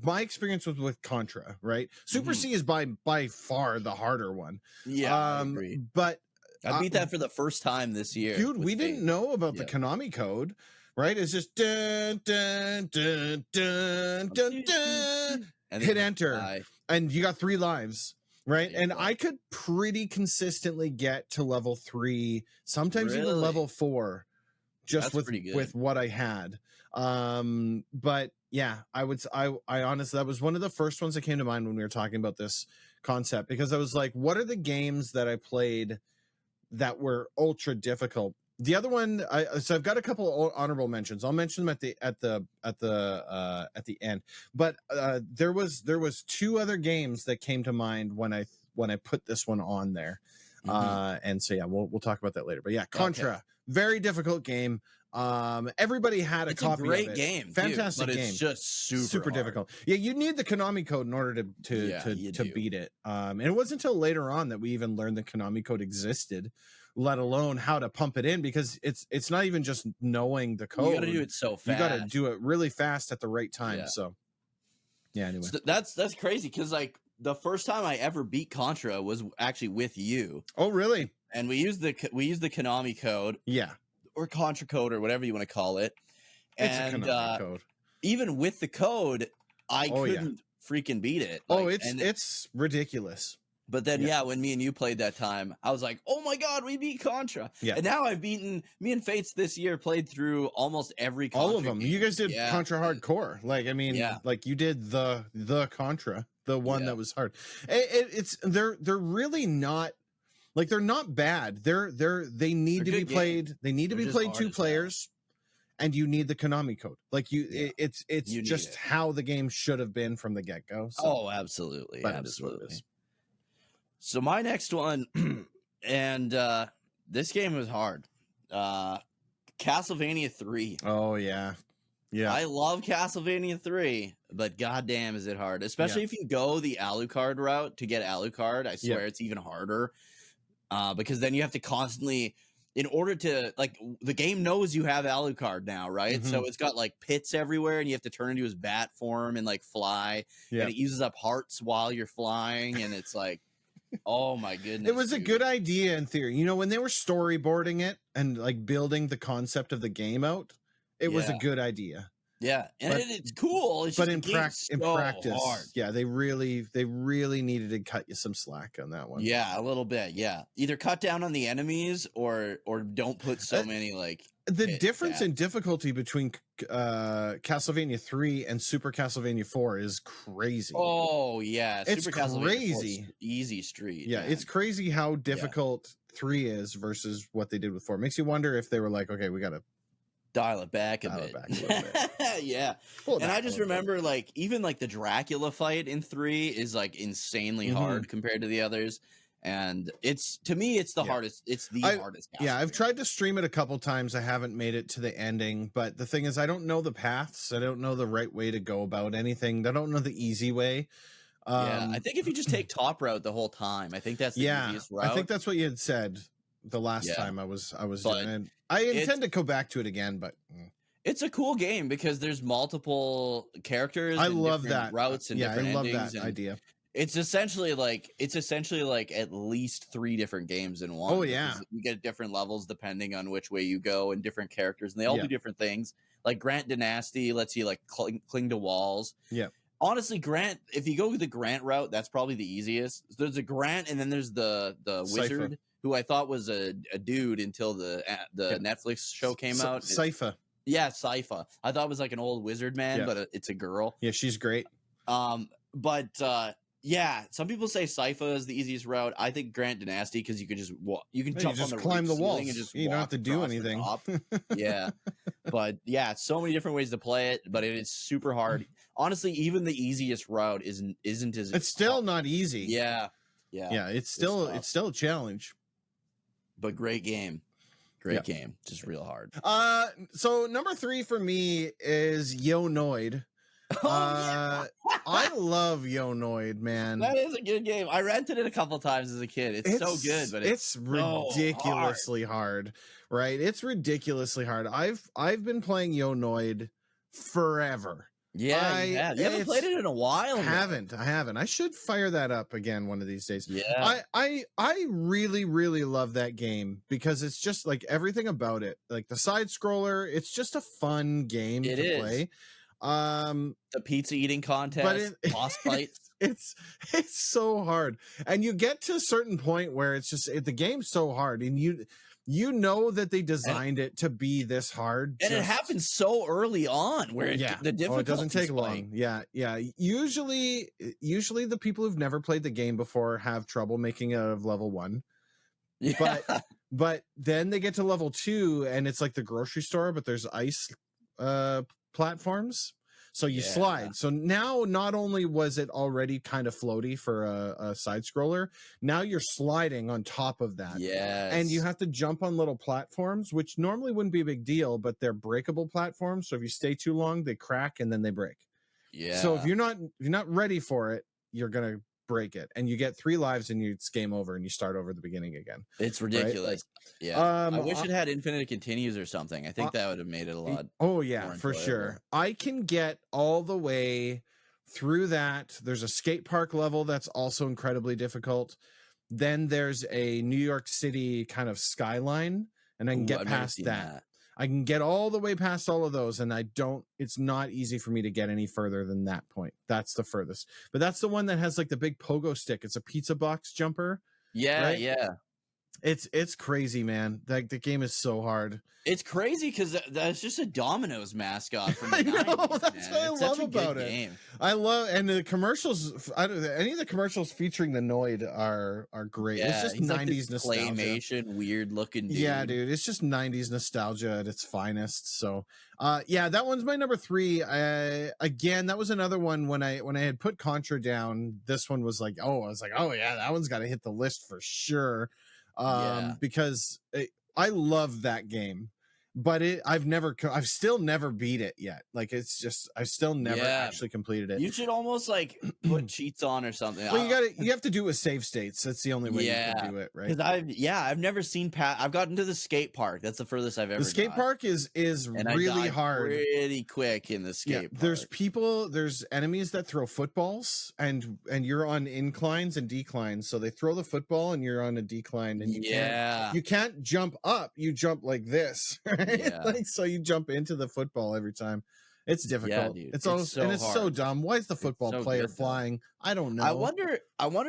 S2: my experience was with Contra, right? Super C is by far the harder one.
S1: Yeah, I agree.
S2: But
S1: I beat that for the first time this year.
S2: Dude, we didn't know about the Konami code, right? It's just dun dun dun dun dun dun. And hit enter, and you got 3 lives. Right. And I could pretty consistently get to level 3, sometimes even level 4, just with what I had. But yeah, I honestly, that was one of the first ones that came to mind when we were talking about this concept, because I was like, what are the games that I played that were ultra difficult? The other one, so I've got a couple of honorable mentions. I'll mention them at the end. But there was 2 other games that came to mind when I put this one on there. And so yeah, we'll talk about that later. But yeah, Contra, very difficult game. Everybody had a copy of it.
S1: It's a great game,
S2: fantastic
S1: but
S2: game.
S1: It's just
S2: super difficult. Yeah, you need the Konami code in order to beat it. And it wasn't until later on that we even learned the Konami code existed, let alone how to pump it in, because it's not even just knowing the code.
S1: You got to do it so fast.
S2: You got to do it really fast at the right time.
S1: Yeah.
S2: So yeah, anyway,
S1: so that's crazy, because like the first time I ever beat Contra was actually with you.
S2: Oh, really?
S1: And we used the Konami code.
S2: Yeah.
S1: Or Contra code, or whatever you want to call it. And
S2: it's a Konami code.
S1: Even with the code, I couldn't freaking beat it. Like,
S2: it's ridiculous.
S1: But then, when me and you played that time, I was like, oh my God, we beat Contra.
S2: Yeah.
S1: And now me and Fates this year played through almost every Contra
S2: all of them.
S1: game.
S2: You guys did Contra Hardcore. Like, I mean, like you did the Contra, the one that was hard. They're really not, like, they're not bad. They need to be played. They need to be played 2 players, and you need the Konami code. Like it's just how the game should have been from the get-go. So.
S1: Oh, absolutely. Absolutely. So my next one, and this game was hard. Castlevania 3.
S2: Oh yeah. Yeah.
S1: I love Castlevania 3, but goddamn is it hard. Especially if you go the Alucard route to get Alucard. I swear it's even harder. Because then you have to constantly, in order to, like, the game knows you have Alucard now, right? So it's got like pits everywhere, and you have to turn into his bat form and like fly. And it uses up hearts while you're flying, and it's like, oh my goodness.
S2: It was a good idea in theory. You know, when they were storyboarding it and like building the concept of the game out, it was a good idea.
S1: Yeah, and it's cool. It's
S2: but
S1: just
S2: in practice,
S1: hard.
S2: Yeah, they really needed to cut you some slack on that one.
S1: Yeah, a little bit. Yeah, either cut down on the enemies or don't put so many like.
S2: The difference in difficulty between Castlevania 3 and Super Castlevania 4 is crazy.
S1: Oh yeah,
S2: it's
S1: Super Castlevania 4 is
S2: crazy.
S1: easy street.
S2: Yeah, it's crazy how difficult 3 is versus what they did with 4. Makes you wonder if they were like, okay, we got to
S1: dial it back a
S2: dial
S1: bit.
S2: it back a little bit.
S1: Yeah.
S2: Pull it
S1: And
S2: back
S1: I
S2: a
S1: just
S2: little bit.
S1: remember like even like the Dracula fight in 3 is like insanely hard compared to the others. And it's to me it's the hardest. It's the hardest.
S2: Yeah, I've
S1: Castlevania.
S2: tried to stream it a couple times. I haven't made it to the ending, but the thing is I don't know the paths. I don't know the right way to go about anything. I don't know the easy way.
S1: Yeah, I think if you just take top route the whole time, I think that's the easiest route.
S2: I think that's what you had said the last time I was doing it. I intend to go back to it again, but
S1: it's a cool game because there's multiple characters.
S2: I
S1: and
S2: love
S1: different
S2: that
S1: routes and
S2: yeah,
S1: different
S2: I love
S1: endings.
S2: that idea.
S1: It's essentially like at least 3 different games in one.
S2: Oh yeah,
S1: you get different levels depending on which way you go, and different characters, and they all do different things. Like Grant Dynasty lets you like cling to walls.
S2: Yeah.
S1: Honestly, Grant, if you go the Grant route, that's probably the easiest. There's a Grant, and then there's the wizard, who I thought was a dude until the Netflix show came out.
S2: Sypha.
S1: Yeah, Sypha. I thought it was like an old wizard man, but it's a girl.
S2: Yeah, she's great.
S1: Yeah, some people say Sypha is the easiest route. I think Grant Dynasty because you can just jump on the
S2: climb the walls
S1: and just
S2: you don't have to do anything.
S1: Yeah, but yeah, so many different ways to play it, but it is super hard. Honestly, even the easiest route isn't as
S2: it's still not easy.
S1: Yeah,
S2: it's still a challenge,
S1: but great game. Great game, just real hard.
S2: So number 3 for me is Yo Noid. I love Yo Noid, man.
S1: That is a good game. I rented it a couple times as a kid. It's so good, but it's
S2: ridiculously hard, right? It's ridiculously hard. I've been playing Yo Noid forever.
S1: Yeah, you haven't played it in a while.
S2: I haven't. I should fire that up again one of these days.
S1: Yeah.
S2: I really, really love that game because it's just like everything about it. Like the side scroller, it's just a fun game to play.
S1: The pizza eating contest, boss fights.
S2: It's so hard. And you get to a certain point where it's just the game's so hard and you know that they designed it to be this hard.
S1: And it happens so early on where the difficulty
S2: it doesn't take long. Yeah. Usually the people who've never played the game before have trouble making it out of level 1.
S1: Yeah.
S2: But then they get to level 2 and it's like the grocery store, but there's ice platforms. So you slide. So now not only was it already kind of floaty for a side scroller, now you're sliding on top of that.
S1: Yes.
S2: And you have to jump on little platforms, which normally wouldn't be a big deal, but they're breakable platforms. So if you stay too long, they crack and then they break.
S1: Yeah.
S2: So if you're not ready for it, you're gonna break it, and you get 3 lives, and it's game over, and you start over at the beginning again.
S1: It's ridiculous. Right? I wish it had infinite continues or something. I think that would have made it a lot.
S2: Oh yeah, for sure. I can get all the way through that. There's a skate park level that's also incredibly difficult. Then there's a New York City kind of skyline, and I can get past that. I can get all the way past all of those, and it's not easy for me to get any further than that point. That's the furthest. But that's the one that has like the big pogo stick. It's a pizza box jumper.
S1: Yeah,
S2: right?
S1: yeah.
S2: It's crazy, man. Like the game is so hard.
S1: It's crazy because that's just a Domino's mascot from the 90s,
S2: that's
S1: man.
S2: what I love about it.
S1: Game.
S2: I love, and the commercials. Any of the commercials featuring the Noid are great.
S1: Yeah,
S2: it's just 90s nostalgia.
S1: Claymation, weird looking dude.
S2: Yeah, dude. It's just 90s nostalgia at its finest. So, that one's my number 3. Again, that was another one when I had put Contra down. This one was like, I was like, oh yeah, that one's got to hit the list for sure. Because I love that game, but I've still never beat it yet. Like it's just, I've still never actually completed it.
S1: You should almost like put cheats on or something.
S2: Well, you have to do it with save states. That's the only way you can do it, right?
S1: Because I've never seen I've gotten to the skate park. That's the furthest I've ever.
S2: The skate park is really hard,
S1: pretty quick in the skate park.
S2: There's enemies that throw footballs, and you're on inclines and declines. So they throw the football, and you're on a decline, and you can't jump up. You jump like this, right? Like so, you jump into the football every time. It's difficult.
S1: Dude,
S2: it's so dumb. Why is the football player flying? I don't know.
S1: I wonder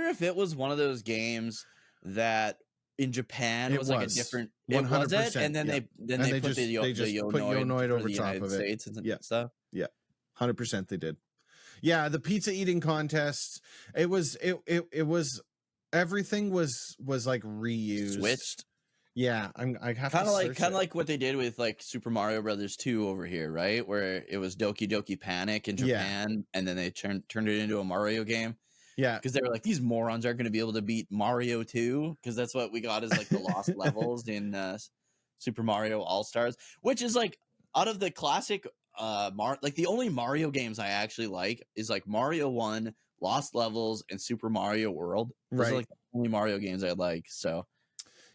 S1: if it was one of those games that in Japan it was like a different 100%, and then they put the Yo Noid
S2: over top of it.
S1: States and stuff.
S2: Yeah, 100% they did. Yeah, the pizza eating contest. It was everything was like reused.
S1: Switched.
S2: Yeah, I have
S1: Kind
S2: to
S1: of like
S2: search it.
S1: what they did with like Super Mario Brothers 2 over here, right? Where it was Doki Doki Panic in Japan, and then they turned it into a Mario game.
S2: Yeah,
S1: Because they were like, these morons aren't going to be able to beat Mario 2, because that's what we got as like the lost levels in Super Mario All Stars, which is like out of the classic like the only Mario games I actually like is like Mario 1, Lost Levels, and Super Mario World. Those are like the only Mario games I like. So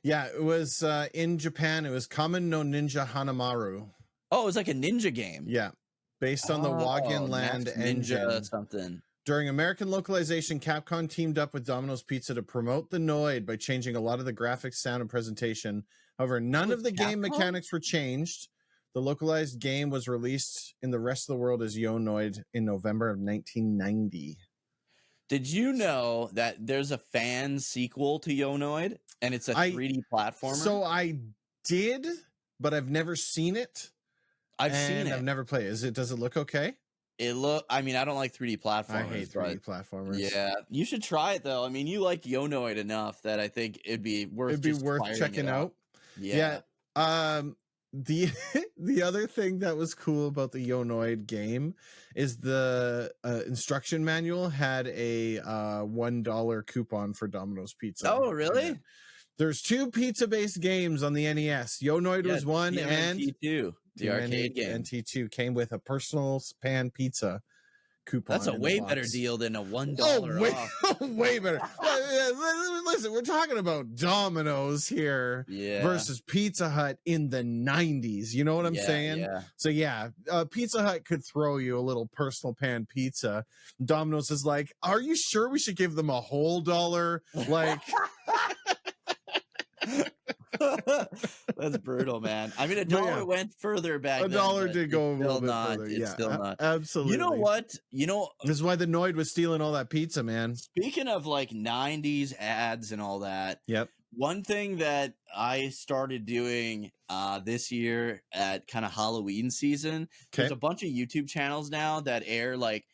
S2: yeah, it was in Japan. It was Kamen no Ninja Hanamaru.
S1: oh, it was like a ninja game.
S2: Yeah, based on the Wagen Land
S1: Max
S2: engine.
S1: Ninja something.
S2: During American localization, Capcom teamed up with Domino's Pizza to promote the Noid by changing a lot of the graphics, sound, and presentation. However, none of the game mechanics were changed. The localized game was released in the rest of the world as Yo Noid in November of 1990.
S1: Did you know that there's a fan sequel to Yo Noid, and it's a 3D platformer?
S2: So I did, but I've never seen it.
S1: I've seen it.
S2: I've never played it. Does it look okay?
S1: I mean, I don't like 3D platformers.
S2: I hate 3D platformers.
S1: Yeah, you should try it though. I mean, you like Yo Noid enough that I think it'd be worth
S2: checking out.
S1: Yeah.
S2: The the other thing that was cool about the Yo Noid game is the instruction manual had a $1 coupon for Domino's Pizza.
S1: Oh, really?
S2: Yeah. There's 2 pizza-based games on the NES. Yo Noid was one, and
S1: T2, the arcade game.
S2: And T2 came with a personal pan pizza coupon.
S1: That's a way better deal than a $1 off.
S2: Way better. Listen, we're talking about Domino's here versus Pizza Hut in the 90s. You know what I'm saying?
S1: Yeah.
S2: So yeah, Pizza Hut could throw you a little personal pan pizza. Domino's is like, are you sure we should give them a whole dollar? Like...
S1: That's brutal, man. I mean, a dollar went further back then.
S2: A dollar did go a little bit further.
S1: It's still not.
S2: Absolutely.
S1: You know what?
S2: This is why the Noid was stealing all that pizza, man.
S1: Speaking of like 90s ads and all that.
S2: Yep.
S1: One thing that I started doing this year at kind of Halloween season, there's a bunch of YouTube channels now that air like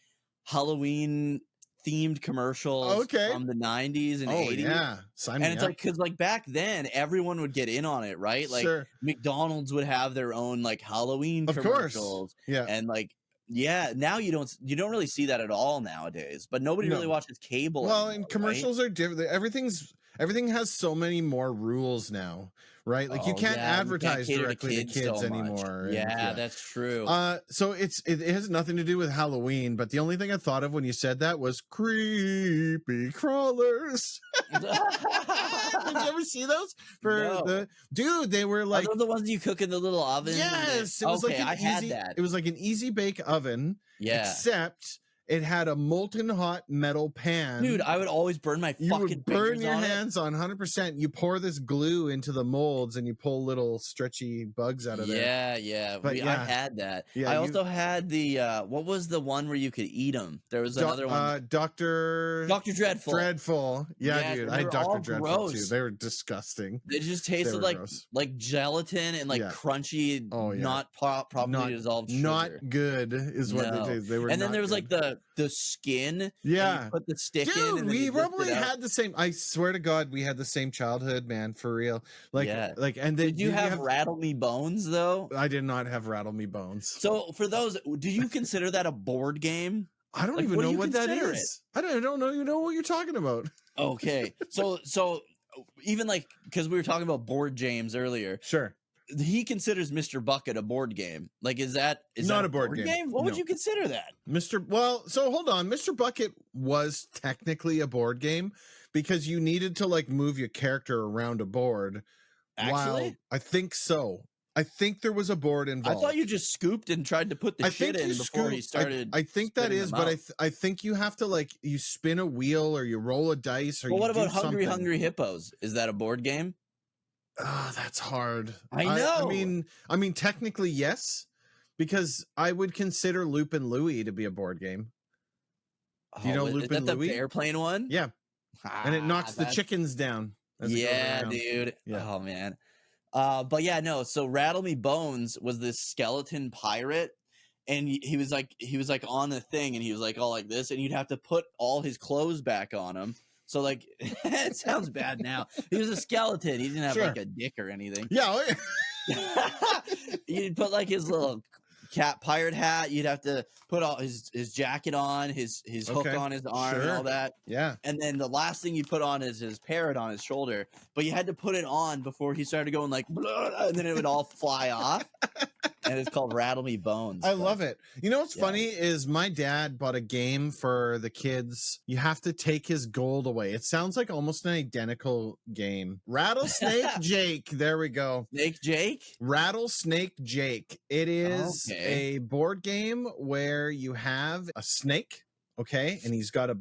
S1: Halloween themed commercials from the 90s and 80s.
S2: Yeah.
S1: And it's like, because like back then everyone would get in on it, right? Like McDonald's would have their own like Halloween commercials.
S2: Yeah.
S1: And like, now you don't really see that at all nowadays, but nobody really watches cable.
S2: Well,
S1: anymore,
S2: and commercials are different. Everything has so many more rules now, right? Like you can't advertise directly to kids anymore.
S1: Yeah, that's true.
S2: So it has nothing to do with Halloween, but the only thing I thought of when you said that was creepy crawlers. Did you ever see those? They were like,
S1: are those the ones you cook in the little oven?
S2: Yes, it was like I had that. It was like an easy bake oven. Yeah, except it had a molten hot metal pan.
S1: Dude, I would always burn my
S2: you
S1: fucking
S2: would burn
S1: fingers
S2: your
S1: on
S2: hands on 100%. You pour this glue into the molds and you pull little stretchy bugs out of there.
S1: Yeah. I had that.
S2: Yeah,
S1: I also had the what was the one where you could eat them? There was another one.
S2: Dr.
S1: Dreadful.
S2: Yeah, dude. I had Dr. Dreadful too. They were disgusting.
S1: They just tasted like gelatin and like crunchy, not properly dissolved sugar.
S2: Not good is what they taste. They were.
S1: And then there was like the skin.
S2: Yeah.
S1: You put the stick in.
S2: Dude, we probably had the same. I swear to God, we had the same childhood, man, for real. And
S1: did you have Rattle Me Bones though?
S2: I did not have Rattle Me Bones.
S1: So for those, do you consider that a board game?
S2: I don't even know what that is. I don't know. You know what you're talking about?
S1: Okay, so even like because we were talking about board games earlier.
S2: Sure.
S1: He considers Mr. Bucket a board game. Like, is that
S2: not a board game?
S1: What would you consider that?
S2: So hold on. Mr. Bucket was technically a board game because you needed to like move your character around a board.
S1: Actually,
S2: I think so. I think there was a board involved.
S1: I thought you just scooped and tried to put the shit in before he started.
S2: I think that is, but I think you have to like you spin a wheel or you roll a dice or.
S1: Well, what about Hungry Hippos? Is that a board game?
S2: Oh, that's hard.
S1: I know.
S2: I mean, technically yes, because I would consider Loop and Louie to be a board game. Do you know Loop and Louie?
S1: The airplane one?
S2: Yeah, and it knocks the chickens down.
S1: Yeah, dude. Yeah. Oh man. But yeah, no. So Rattle Me Bones was this skeleton pirate, and he was like on the thing, and he was like all like this, and you'd have to put all his clothes back on him So like, it sounds bad now. He was a skeleton. He didn't have
S2: Sure.
S1: like a dick or anything.
S2: Yeah. Oh, yeah.
S1: You'd put like his little cat pirate hat. You'd have to put all his jacket on, his hook
S2: Okay,
S1: on his arm, and all
S2: sure.
S1: that.
S2: Yeah.
S1: And then the last thing you put on is his parrot on his shoulder. But you had to put it on before he started going like, blah, and then it would all fly off. And it's called Rattle Me Bones.
S2: I love it. You know what's
S1: Yeah.
S2: funny is my dad bought a game for the kids. You have to take his gold away. It sounds like almost an identical game. Rattlesnake Jake. There we go.
S1: Snake Jake?
S2: Rattlesnake Jake. It is
S1: Okay.
S2: a board game where you have a snake, okay, and he's got a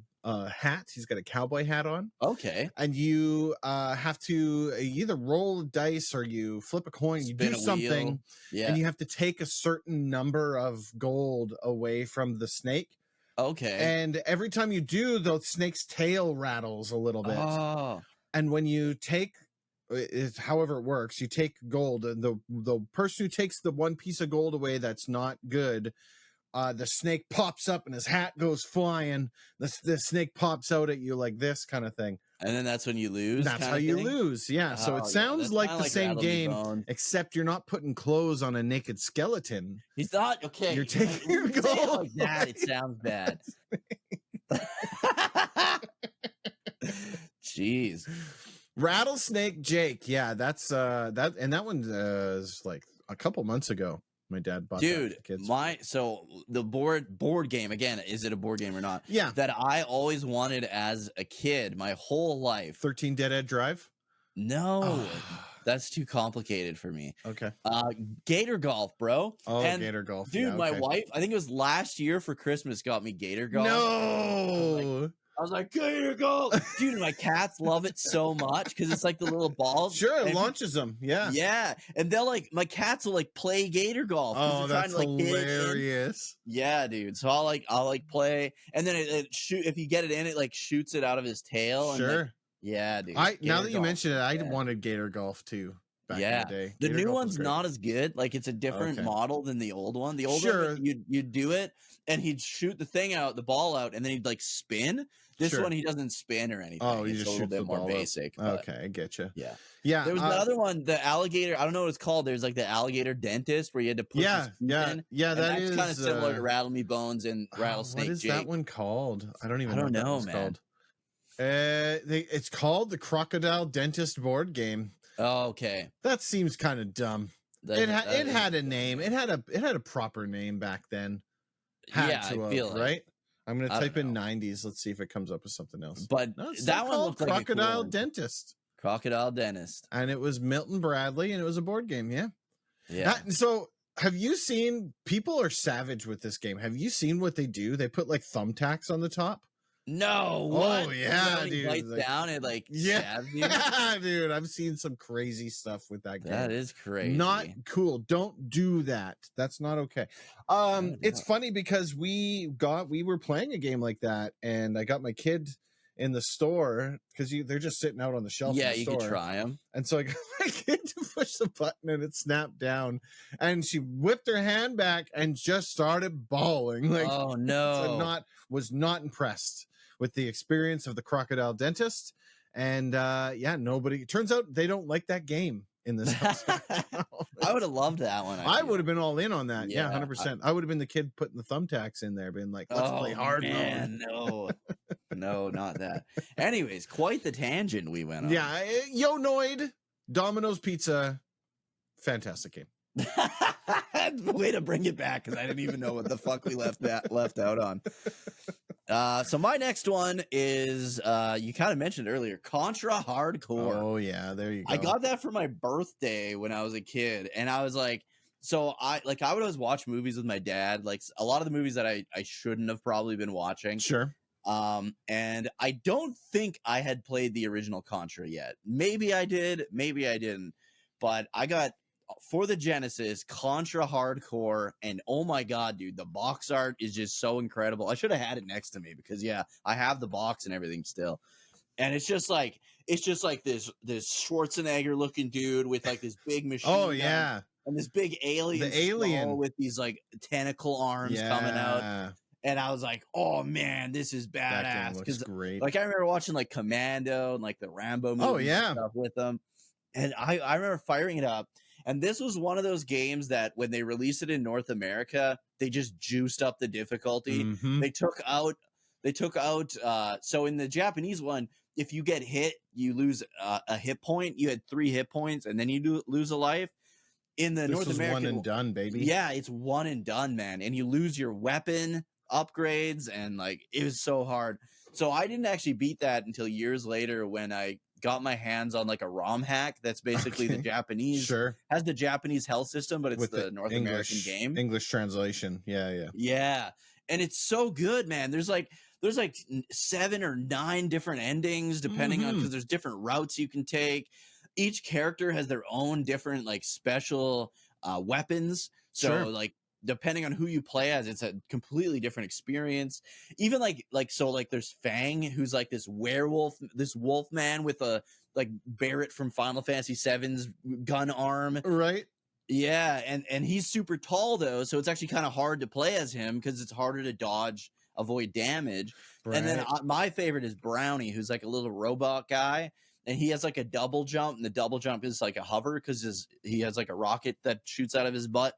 S2: hat. He's got a cowboy hat on.
S1: Okay.
S2: And you have to either roll dice or you flip a coin. You
S1: Spin
S2: do
S1: a
S2: something.
S1: wheel. Yeah.
S2: And you have to take a certain number of gold away from the snake.
S1: Okay.
S2: And every time you do, the snake's tail rattles a little bit.
S1: Oh.
S2: And when you take, however it works, you take gold, and the person who takes the one piece of gold away that's not good, the snake pops up and his hat goes flying. The snake pops out at you like this kind of thing.
S1: And then that's when you lose.
S2: That's
S1: kinda
S2: how you
S1: thing?
S2: lose. Yeah. So
S1: Oh,
S2: it
S1: yeah,
S2: sounds
S1: that's
S2: like
S1: kinda
S2: the same
S1: Rattle Me
S2: game,
S1: Bones.
S2: except you're not putting clothes on a naked skeleton.
S1: He's not okay.
S2: You're taking your
S1: When you say it
S2: gold
S1: like that. It sounds bad. Jeez.
S2: Rattlesnake Jake. Yeah, that's that, and that one is like a couple months ago. My dad bought that
S1: Dude,
S2: for the kids.
S1: so the board game again, is it a board game or not?
S2: Yeah.
S1: That I always wanted as a kid, my whole life.
S2: 13 Dead End Drive.
S1: No, that's too complicated for me.
S2: Okay.
S1: Gator golf, bro.
S2: Oh,
S1: And,
S2: Gator Golf.
S1: dude,
S2: yeah,
S1: my
S2: okay.
S1: wife, I think it was last year for Christmas, got me Gator golf.
S2: No.
S1: I was like, Gator golf, dude. My cats love it so much because it's like the little balls.
S2: Sure, it
S1: and-
S2: launches them. Yeah.
S1: Yeah, and they'll like my cats will like play Gator golf. 'cause
S2: Oh,
S1: they're
S2: that's
S1: trying to, like, hit it in.
S2: hilarious.
S1: Yeah, dude. So I'll like play, and then it shoot. If you get it in, it like shoots it out of his tail. And, like,
S2: Sure.
S1: yeah, dude.
S2: Now
S1: Gator
S2: that you
S1: golf.
S2: mention it, I
S1: yeah.
S2: wanted Gator Golf too. Back
S1: Yeah.
S2: in the day.
S1: The
S2: Gator
S1: new
S2: Golf was
S1: one's
S2: great.
S1: not as good. Like it's a different
S2: Okay.
S1: model than the old one. The old
S2: Sure.
S1: one, you'd do it, and he'd shoot the thing out, the ball out, and then he'd like spin. This
S2: Sure.
S1: one he doesn't spin or anything.
S2: Oh, he
S1: it's
S2: just
S1: a little
S2: shoots the
S1: bit more
S2: ball out.
S1: basic. But,
S2: Okay, I get you.
S1: yeah.
S2: Yeah.
S1: There was the other one, the alligator. I don't know what it's called. There's like the alligator dentist where you had to put
S2: Yeah,
S1: his teeth
S2: yeah,
S1: in.
S2: yeah.
S1: And
S2: That
S1: that's
S2: is
S1: kind of similar to Rattle Me Bones and Rattlesnake
S2: What is
S1: Jake.
S2: that one called? I don't even
S1: I don't
S2: know,
S1: know,
S2: what that
S1: man.
S2: one's called. It's called the Crocodile Dentist board game.
S1: Oh, okay.
S2: That seems kind of dumb.
S1: That-
S2: It
S1: that is-
S2: had a name. It had a proper name back then. Had
S1: Yeah,
S2: to
S1: I
S2: have,
S1: feel like,
S2: right. I'm gonna
S1: I don't
S2: type in
S1: know.
S2: 90s. Let's see if it comes up with something else.
S1: but
S2: No, it's
S1: that
S2: still
S1: one
S2: called
S1: looked like a cool
S2: Crocodile
S1: one.
S2: Dentist,
S1: Crocodile Dentist.
S2: and it was Milton Bradley, and it was a board game. Yeah.
S1: Yeah.
S2: So have you seen, people are savage with this game? Have you seen what they do? They put like thumbtacks on the top.
S1: No.
S2: Oh,
S1: What?
S2: yeah,
S1: It
S2: dude,
S1: bites
S2: like-
S1: down and like
S2: Yeah.
S1: stabs you.
S2: Dude, I've seen some crazy stuff with that game.
S1: That is crazy.
S2: Not cool. Don't do that. That's not okay. It's funny because we were playing a game like that, and I got my kid in the store because they're just sitting out on the shelf.
S1: Yeah,
S2: in the
S1: you
S2: store.
S1: could try them.
S2: And so I got my kid to push the button, and it snapped down, and she whipped her hand back and just started bawling. Like,
S1: Oh
S2: so
S1: no.
S2: was not impressed with the experience of the Crocodile Dentist. And nobody, it turns out they don't like that game in this house.
S1: I would have loved that one.
S2: I would have been all in on that. Yeah,
S1: Yeah,
S2: 100%. I would have been the kid putting the thumbtacks in there, being like, let's play hard mode.
S1: man, no. No, not that. Anyways, quite the tangent we went on.
S2: Yeah, Yo Noid, Domino's Pizza, fantastic game.
S1: Way to bring it back because I didn't even know what the fuck we left out on. So my next one is you kind of mentioned earlier, Contra Hardcore.
S2: Oh yeah, there you go.
S1: I got that for my birthday when I was a kid, and I was like, so I would always watch movies with my dad, like a lot of the movies that I shouldn't have probably been watching.
S2: Sure.
S1: And I don't think I had played the original Contra yet. Maybe I did, maybe I didn't. But I got for the Genesis Contra Hardcore, and oh my god, dude, the box art is just so incredible. I should have had it next to me because yeah, I have the box and everything still. And it's just like this Schwarzenegger looking dude with like this big machine.
S2: Oh
S1: gun
S2: yeah.
S1: and this big alien,
S2: The alien
S1: skull with these like tentacle arms coming out. and I was like, "Oh man, this is
S2: That game
S1: badass."
S2: looks
S1: Because
S2: great.
S1: like I remember watching like Commando and like the Rambo movies
S2: Oh
S1: and
S2: yeah.
S1: stuff with them, and I remember firing it up. And this was one of those games that when they released it in North America, they just juiced up the difficulty.
S2: Mhm.
S1: They took out so in the Japanese one, if you get hit, you lose a hit point. You had 3 hit points, and then you lose a life. In the
S2: This
S1: North
S2: was one
S1: American,
S2: and done, baby.
S1: yeah, it's one and done, man. And you lose your weapon upgrades, and like it was so hard. So I didn't actually beat that until years later when I got my hands on like a ROM hack that's basically the
S2: Okay.
S1: Japanese
S2: Sure.
S1: has the Japanese health system, but it's
S2: With
S1: the North American game.
S2: English translation. Yeah, yeah.
S1: Yeah. And it's so good, man. There's like 7 or 9 different endings depending on,
S2: Mhm.
S1: because there's different routes you can take. Each character has their own different like special weapons. So
S2: Sure.
S1: like depending on who you play as, it's a completely different experience. Even like there's Fang, who's like this werewolf, this wolf man with a like Barrett from Final Fantasy VII's gun arm.
S2: Right.
S1: Yeah, and he's super tall though, so it's actually kind of hard to play as him because it's harder to dodge, avoid damage. And then
S2: Right.
S1: my favorite is Brownie, who's like a little robot guy, and he has like a double jump, and the double jump is like a hover because he has like a rocket that shoots out of his butt.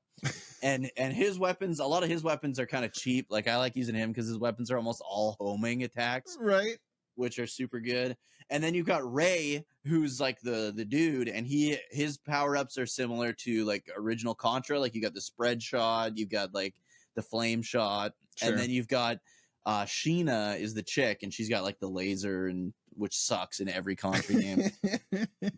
S1: And his weapons, a lot of his weapons are kind of cheap. Like I like using him because his weapons are almost all homing attacks,
S2: Right.
S1: which are super good. And then you've got Ray, who's like the dude, and his power-ups are similar to like original Contra. Like you got the spread shot, you've got like the flame shot,
S2: Sure.
S1: and then you've got Sheena is the chick, and she's got like the laser, and which sucks in every Contra game.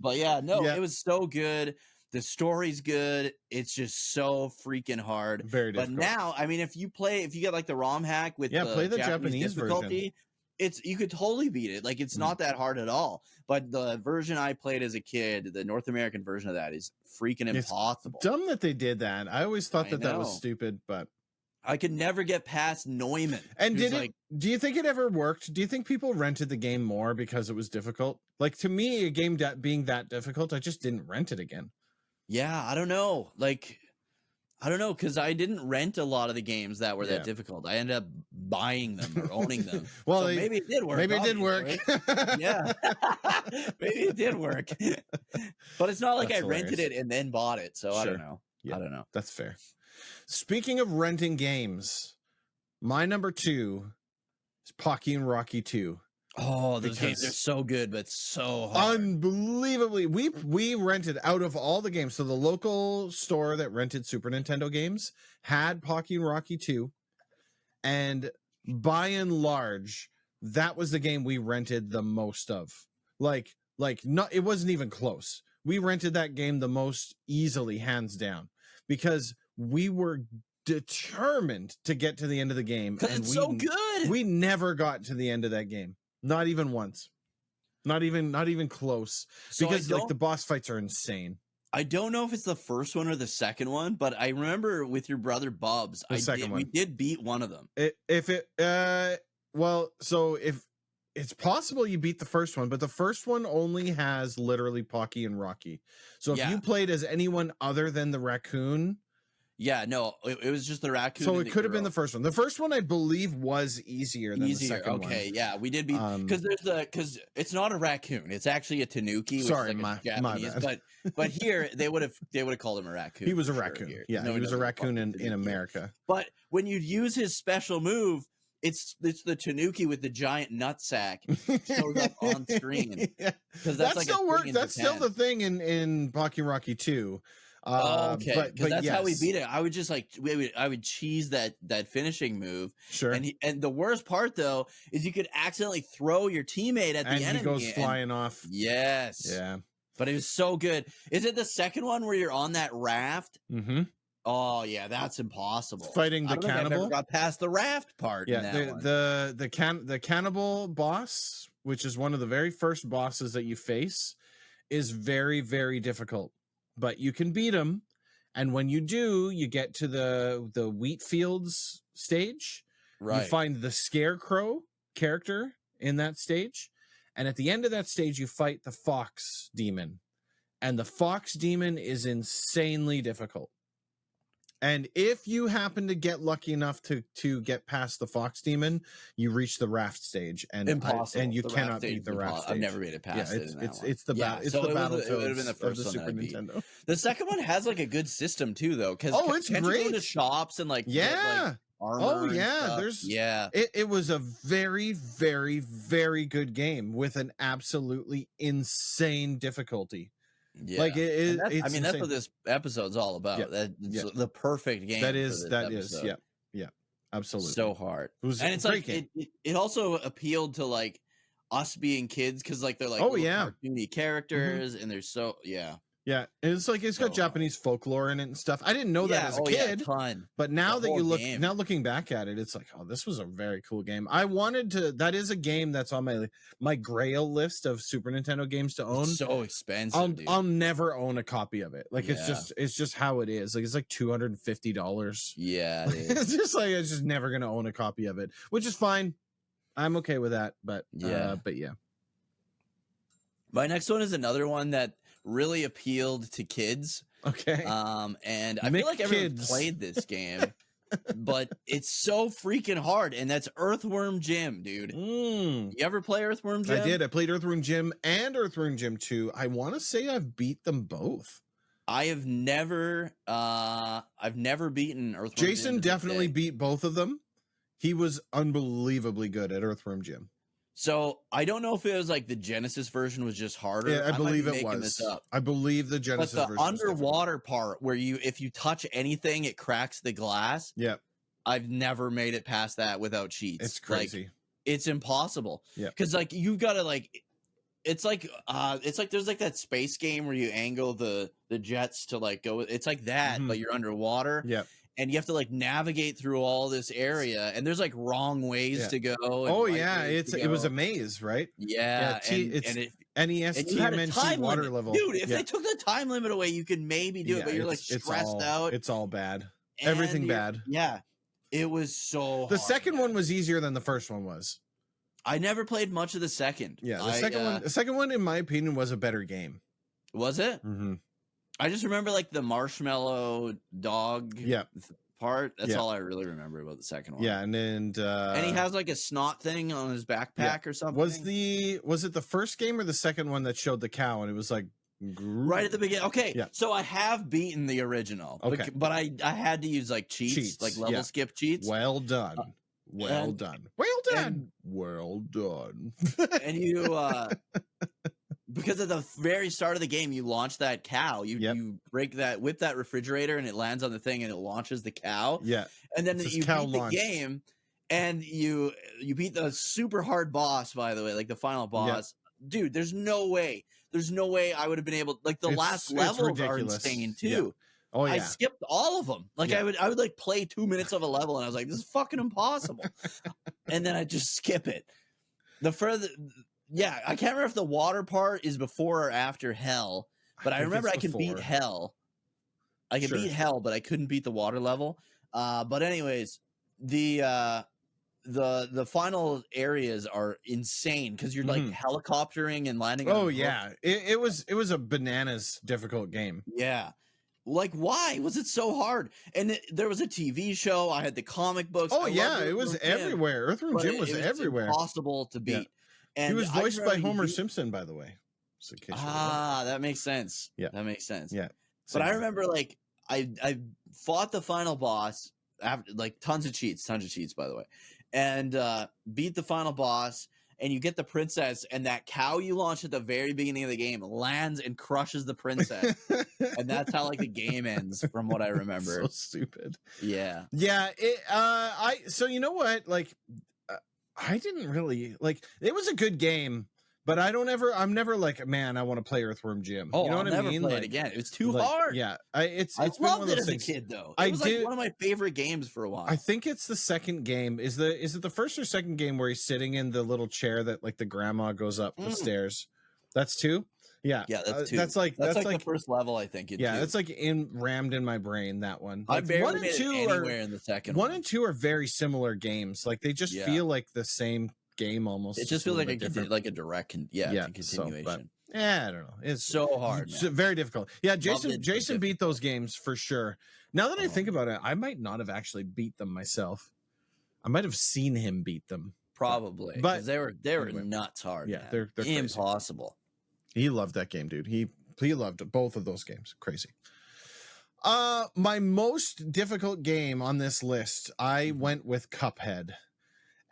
S1: But yeah, no,
S2: Yeah.
S1: it was so good. The story's good. It's just so freaking hard.
S2: Very
S1: But
S2: difficult.
S1: now, I mean, if you get like the ROM hack with
S2: Yeah, play the
S1: Japanese
S2: Japanese version.
S1: difficulty, you could totally beat it. Like it's not that hard at all. But the version I played as a kid, the North American version of that, is freaking
S2: It's
S1: impossible.
S2: dumb that they did that. I always thought
S1: I
S2: that was
S1: know.
S2: stupid, but
S1: I could never get past Neumann.
S2: and
S1: who's
S2: did it
S1: like,
S2: do you think it ever worked? Do you think people rented the game more because it was difficult? Like to me, a game being that difficult, I just didn't rent it again.
S1: yeah, I don't know. Like, I don't know, because I didn't rent a lot of the games that were
S2: Yeah.
S1: that difficult. I ended up buying them or owning them.
S2: Well,
S1: so maybe it did work.
S2: Maybe it did work.
S1: obviously. Yeah. Maybe it did work. But it's not like
S2: That's
S1: I rented
S2: hilarious.
S1: it and then bought it. So I
S2: Sure.
S1: don't know.
S2: Yeah.
S1: I don't know.
S2: That's fair. Speaking of renting games, my number 2 is Pocky and Rocky 2.
S1: Oh, those games
S2: Because-
S1: are so good, but so hard.
S2: Unbelievably, we rented out of all the games. So the local store that rented Super Nintendo games had Pocky and Rocky 2, and by and large, that was the game we rented the most of. Like not, it wasn't even close. We rented that game the most easily, hands down, because we were determined to get to the end of the game,
S1: Because it's so good.
S2: we never got to the end of that game. Not even once. Not even close.
S1: So
S2: Because like the boss fights are insane.
S1: I don't know if it's the first one or the second one, but I remember with your brother Bubs,
S2: The second
S1: we
S2: one.
S1: did beat one of them.
S2: If it's possible you beat the first one, but the first one only has literally Pocky and Rocky. So if
S1: Yeah.
S2: you played as anyone other than the raccoon,
S1: Yeah, no, it was just the raccoon.
S2: so
S1: and
S2: it could have been
S1: girl.
S2: the first one. The first one I believe was easier than the second one.
S1: Okay, yeah, we did beat because because it's not a raccoon; it's actually a tanuki. Which
S2: Sorry,
S1: is like
S2: my
S1: Japanese,
S2: bad.
S1: but here they would have called him a raccoon.
S2: He was a
S1: for sure
S2: raccoon.
S1: here.
S2: Yeah,
S1: No,
S2: he was a
S1: doesn't
S2: raccoon
S1: call
S2: in
S1: him tanuki.
S2: America.
S1: But when you use his special move, it's the tanuki with the giant nutsack shows up on screen.
S2: Yeah.
S1: Because
S2: That
S1: like
S2: still works. That's still the thing in Pocky and Rocky 2.
S1: Okay,
S2: but
S1: because that's how we
S2: yes.
S1: beat it. I would just like I would cheese that finishing move.
S2: Sure.
S1: And the worst part though is you could accidentally throw your teammate at the
S2: And
S1: enemy.
S2: he goes flying off.
S1: Yes.
S2: Yeah.
S1: But it was so good. Is it the second one where you're on that raft?
S2: Mm-hmm.
S1: Oh yeah, that's impossible.
S2: Fighting the
S1: I don't think I've
S2: cannibal.
S1: ever got past the raft part. in
S2: Yeah,
S1: that one.
S2: the cannibal boss, which is one of the very first bosses that you face, is very, very difficult. But you can beat him, and when you do, you get to the wheat fields stage.
S1: right.
S2: You find the scarecrow character in that stage, and at the end of that stage, you fight the fox demon, and the fox demon is insanely difficult. And if you happen to get lucky enough to get past the fox demon, you reach the raft stage, and
S1: Impossible.
S2: and you
S1: The
S2: cannot
S1: raft stage
S2: beat the
S1: is
S2: raft
S1: impossible.
S2: stage.
S1: I've never made it past it in that one.
S2: It's the
S1: so it would have been
S2: Battletoads
S1: the
S2: of
S1: first
S2: the
S1: one that
S2: Super
S1: I beat.
S2: Nintendo.
S1: The second one has like a good system too, though. Because
S2: It's
S1: can't you go
S2: great.
S1: to shops and like
S2: Yeah.
S1: get, like, armor
S2: Oh
S1: and
S2: yeah,
S1: stuff?
S2: there's
S1: yeah.
S2: It was a very, very, very good game with an absolutely insane difficulty.
S1: Yeah.
S2: Like
S1: And
S2: it's
S1: that's
S2: insane.
S1: what this episode's all about.
S2: Yeah.
S1: That's the perfect game.
S2: That
S1: for
S2: is
S1: this episode.
S2: yeah, absolutely.
S1: So hard.
S2: It was
S1: And
S2: a
S1: it's
S2: great
S1: like
S2: game.
S1: it also appealed to like us being kids because like they're like
S2: Oh,
S1: little
S2: yeah.
S1: cartoony characters and they're so
S2: Yeah, and it's like it's got
S1: So
S2: Japanese folklore in it and stuff. I didn't know that as a kid,
S1: ton.
S2: but now
S1: The
S2: that you
S1: whole
S2: look
S1: game.
S2: now looking back at it, it's like, oh, this was a very cool game. I wanted to. That is a game that's on my Grail list of Super Nintendo games to own.
S1: It's so expensive, dude.
S2: I'll never own a copy of it. Like
S1: Yeah.
S2: it's just how it is. Like it's like $250.
S1: Yeah, it is.
S2: It's just like it's just never gonna own a copy of it, which is fine. I'm okay with that. But
S1: Yeah.
S2: yeah.
S1: My next one is another one that really appealed to kids.
S2: Okay.
S1: And I feel like everyone
S2: McKids.
S1: played this game, but it's so freaking hard. And that's Earthworm Jim, dude.
S2: Mm.
S1: You ever play Earthworm Jim?
S2: I did. I played Earthworm Jim and Earthworm Jim 2. I want to say I've beat them both.
S1: I've never beaten Earthworm Jim.
S2: Jason
S1: to this
S2: definitely
S1: day.
S2: beat both of them. He was unbelievably good at Earthworm Jim.
S1: So I don't know if it was like the Genesis version was just harder.
S2: Yeah, I
S1: might
S2: believe
S1: be
S2: it
S1: making
S2: was.
S1: this up.
S2: I believe the
S1: But
S2: Genesis
S1: the
S2: version was different.
S1: underwater part where if you touch anything, it cracks the glass.
S2: Yeah,
S1: I've never made it past that without cheats.
S2: it's crazy.
S1: Like, it's impossible.
S2: Yeah.
S1: Because like you've got to like it's like there's like that space game where you angle the jets to like go. It's like that,
S2: Mhm.
S1: but you're underwater.
S2: Yeah.
S1: And you have to like navigate through all this area, and there's like wrong ways
S2: Yeah.
S1: to go. And
S2: Oh
S1: right
S2: yeah,
S1: ways to
S2: it was
S1: go.
S2: a maze, right?
S1: Yeah,
S2: it's
S1: and it,
S2: NES
S1: and you had a
S2: TMNT
S1: time
S2: water
S1: limit.
S2: level.
S1: Dude, if
S2: Yeah.
S1: they took the time limit away, you could maybe do it,
S2: Yeah,
S1: but you're like
S2: it's
S1: stressed
S2: all,
S1: out.
S2: It's all bad.
S1: and
S2: Everything
S1: you're-
S2: bad.
S1: Yeah, it was so.
S2: The
S1: hard,
S2: second
S1: man.
S2: one was easier than the first one was.
S1: I never played much of the second.
S2: Yeah, the second one, in my opinion, was a better game.
S1: Was it?
S2: Mm-hmm.
S1: I just remember like the marshmallow dog
S2: Yeah,
S1: part. That's
S2: Yeah.
S1: all I really remember about the second one.
S2: yeah, and
S1: and he has like a snot thing on his backpack or something.
S2: was it the first game or the second one that showed the cow and it was like
S1: right at the beginning? Okay,
S2: Yeah.
S1: so I have beaten the original.
S2: Okay.
S1: but I had to use like cheats. Like level
S2: yeah.
S1: skip cheats.
S2: Well done. Well
S1: and-
S2: done. Well done.
S1: and-
S2: Well done.
S1: And you because at the very start of the game you launch that cow, you
S2: Yep.
S1: you whip that refrigerator and it lands on the thing and it launches the cow,
S2: Yeah.
S1: and then
S2: It says
S1: you
S2: cow
S1: beat
S2: launched.
S1: the game and you beat the super hard boss, by the way, like the final boss. Dude, there's no way I would have been able, like the last
S2: It's
S1: levels are
S2: ridiculous.
S1: insane
S2: Yeah.
S1: too.
S2: Oh
S1: I
S2: yeah.
S1: skipped all of them. Like
S2: Yeah.
S1: I would like play 2 minutes of a level and I was like, this is fucking impossible. And then I just skip it. Yeah, I can't remember if the water part is before or after hell, but I
S2: think
S1: remember I
S2: it's
S1: can beat
S2: before.
S1: hell. I can
S2: Sure.
S1: beat hell, but I couldn't beat the water level. But anyways, the final areas are insane because you're like helicoptering and landing. on
S2: Oh
S1: a boat.
S2: yeah. It was a bananas difficult game.
S1: Yeah. Like, why was it so hard? And there was a TV show. I had the comic books.
S2: Oh
S1: I
S2: yeah,
S1: loved
S2: it was
S1: Earthworm Jim,
S2: everywhere. Earthworm
S1: but
S2: Jim was
S1: it
S2: everywhere.
S1: Impossible to beat.
S2: Yeah.
S1: And
S2: He was
S1: I
S2: voiced by
S1: remember you
S2: Homer
S1: beat-
S2: Simpson, by the way. So in case you didn't know.
S1: That makes sense.
S2: Yeah.
S1: That makes sense.
S2: Yeah.
S1: But I
S2: Same.
S1: remember like I fought the final boss after like tons of cheats, by the way, and beat the final boss. And you get the princess, and that cow you launch at the very beginning of the game lands and crushes the princess, and that's how like the game ends, from what I remember.
S2: So stupid.
S1: Yeah,
S2: Yeah, so you know what? Like I didn't really like it was a good game, but I'm never like, man, I want to play Earthworm Jim.
S1: Oh,
S2: you know
S1: I'll
S2: what I
S1: never
S2: mean?
S1: play
S2: like,
S1: it again. It was too
S2: like,
S1: hard.
S2: Yeah, it's
S1: I
S2: been one
S1: loved
S2: of
S1: it
S2: those
S1: as a
S2: things.
S1: kid, though.
S2: I
S1: It was
S2: did-
S1: like one of my favorite games for a while.
S2: I think it's the second game. Is it the first or second game where he's sitting in the little chair that like the grandma goes up the stairs? That's two. Yeah,
S1: yeah, that's two.
S2: That's like
S1: the first level, I think.
S2: yeah,
S1: two.
S2: that's like rammed in my brain. That one.
S1: I
S2: Like,
S1: barely
S2: one and
S1: made it
S2: two
S1: anywhere in the second
S2: one and two are very similar games. Like they just
S1: Yeah.
S2: feel like the same game almost.
S1: It just
S2: a
S1: feels like
S2: little bit different.
S1: like a direct,
S2: Yeah, so,
S1: continuation.
S2: I don't know. It's
S1: So hard,
S2: It's
S1: man.
S2: very difficult. Yeah,
S1: Loved it, but
S2: Jason beat those games for sure. Now that I think
S1: Um,
S2: about it, I might not have actually beat them myself. I might have seen him beat them.
S1: Probably,
S2: But
S1: because they were
S2: anyway.
S1: nuts hard.
S2: Yeah,
S1: Man.
S2: they're crazy.
S1: Impossible.
S2: He loved that game, dude. He loved both of those games. Crazy. My most difficult game on this list, I went with Cuphead.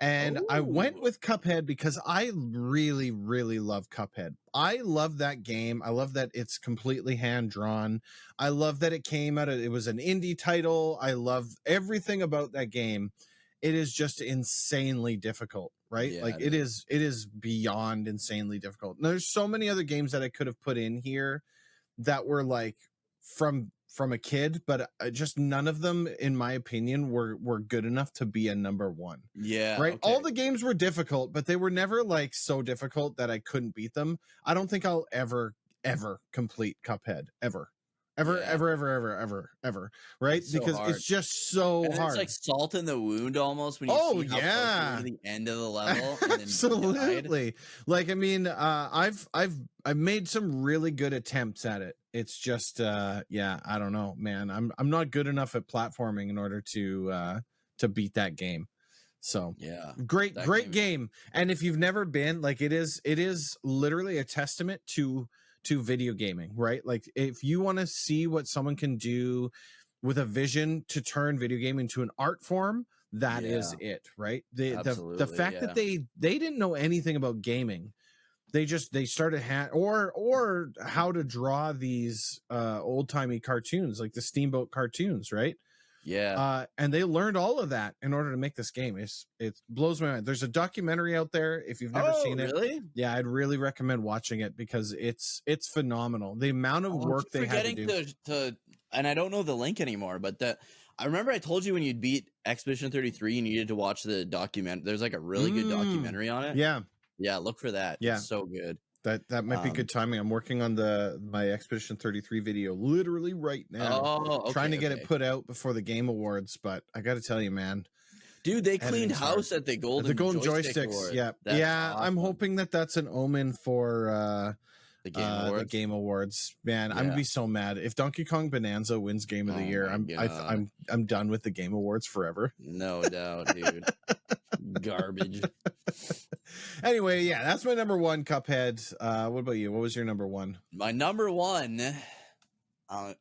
S2: And I went
S1: Ooh.
S2: with Cuphead because I really, really love Cuphead. I love that game. I love that it's completely hand drawn. I love that it was an indie title. I love everything about that game. It is just insanely difficult, right?
S1: Yeah,
S2: Like
S1: it
S2: it is beyond insanely difficult. And there's so many other games that I could have put in here that were like from a kid, but just none of them, in my opinion, were good enough to be a number one.
S1: Yeah.
S2: Right.
S1: Okay.
S2: All the games were difficult, but they were never like so difficult that I couldn't beat them. I don't think I'll ever complete Cuphead ever. Ever,
S1: Yeah.
S2: ever. Right?
S1: It's so
S2: Because
S1: hard.
S2: it's just so
S1: And
S2: hard.
S1: it's like salt in the wound almost when you
S2: Oh,
S1: see how close
S2: yeah.
S1: you were to the end of the level. And then you died.
S2: Absolutely. Like, I mean, I've made some really good attempts at it. It's just yeah, I don't know, man. I'm not good enough at platforming in order to beat that game. So
S1: Yeah.
S2: great
S1: That
S2: game. And if you've never been, like, it is literally a testament to video gaming, right? Like, if you want to see what someone can do with a vision to turn video gaming into an art form, that is it, right? The
S1: Absolutely,
S2: fact that they didn't know anything about gaming. They started or how to draw these old-timey cartoons, like the Steamboat cartoons, right?
S1: Yeah.
S2: And they learned all of that in order to make this game. It blows my mind. There's a documentary out there. If you've never seen it,
S1: really?
S2: yeah, I'd really recommend watching it because it's phenomenal. The amount of work they had to do.
S1: To and I don't know the link anymore, but I remember I told you when you'd beat Expedition 33, you needed to watch the document. There's like a really good documentary on it.
S2: Yeah.
S1: Yeah, look for that.
S2: Yeah.
S1: It's so good.
S2: That might be good timing. I'm working on my Expedition 33 video literally right now.
S1: Oh,
S2: trying to get it put out before the Game Awards, but I got to tell you, man.
S1: Dude, they cleaned
S2: Editing's
S1: house
S2: hard.
S1: at the golden
S2: joysticks.
S1: Award.
S2: Yeah.
S1: That's
S2: yeah,
S1: awesome.
S2: I'm hoping that's an omen for
S1: The Game Awards.
S2: The Game Awards. Man, I'm
S1: Yeah.
S2: gonna be so mad if Donkey Kong Bonanza wins Game of the Year. I'm done with the Game Awards forever.
S1: No doubt, dude. Garbage.
S2: Anyway, yeah, that's my number one, Cuphead. What about you? What was your number one?
S1: My number one.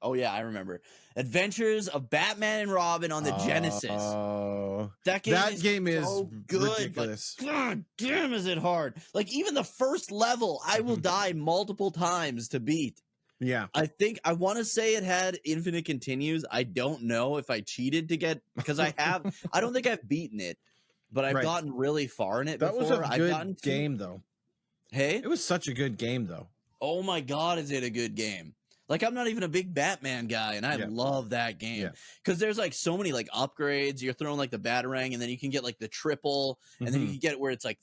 S1: Oh yeah, I remember. Adventures of Batman and Robin on the Genesis.
S2: Oh,
S1: That game is so good,
S2: ridiculous.
S1: but god damn, is it hard? Like, even the first level, I will die multiple times to beat.
S2: Yeah,
S1: I want to say it had infinite continues. I don't know if I cheated to get, because I don't think I've beaten it, but I've gotten really far in it
S2: that
S1: before.
S2: was a good game, though.
S1: Hey,
S2: it was such a good game, though.
S1: Oh my god, is it a good game? Like, I'm not even a big Batman guy, and I love that game because there's like so many like upgrades. You're throwing like the Batarang, and then you can get like the triple, and then you can get it where it's like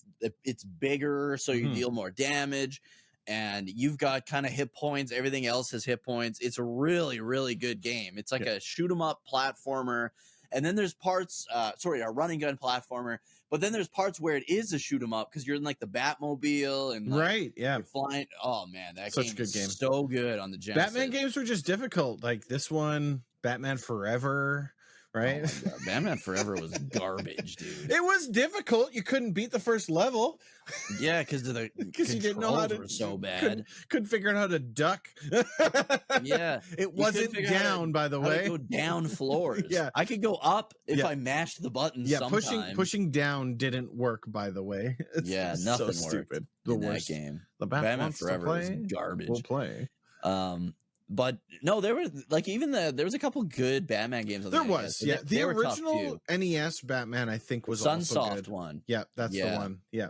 S1: it's bigger, so you deal more damage, and you've got kind of hit points. Everything else has hit points. It's a really, really good game. It's like a shoot 'em up platformer, and then there's parts, a running gun platformer. But then there's parts where it is a shoot 'em up because you're in like the Batmobile and you're flying. Oh man, that
S2: such a good game.
S1: So good on the Genesis.
S2: Batman games were just difficult. Like this one, Batman Forever, right?
S1: Oh Batman Forever was garbage, dude.
S2: It was difficult. You couldn't beat the first level.
S1: Yeah, because
S2: you didn't know how to.
S1: Were so bad.
S2: Couldn't figure out how to duck.
S1: Yeah,
S2: it wasn't down. By the way,
S1: go down floors.
S2: Yeah,
S1: I could go up if I mashed the buttons.
S2: Yeah,
S1: sometime.
S2: pushing down didn't work. By the way,
S1: nothing
S2: so
S1: worked.
S2: Stupid.
S1: The worst game.
S2: The
S1: Batman Forever was garbage.
S2: We'll play.
S1: But no, there were like there was a couple good Batman games on
S2: the
S1: NES.
S2: Yeah. The original NES Batman, I think, was also
S1: Sunsoft
S2: good.
S1: one.
S2: Yeah, that's the one. Yeah.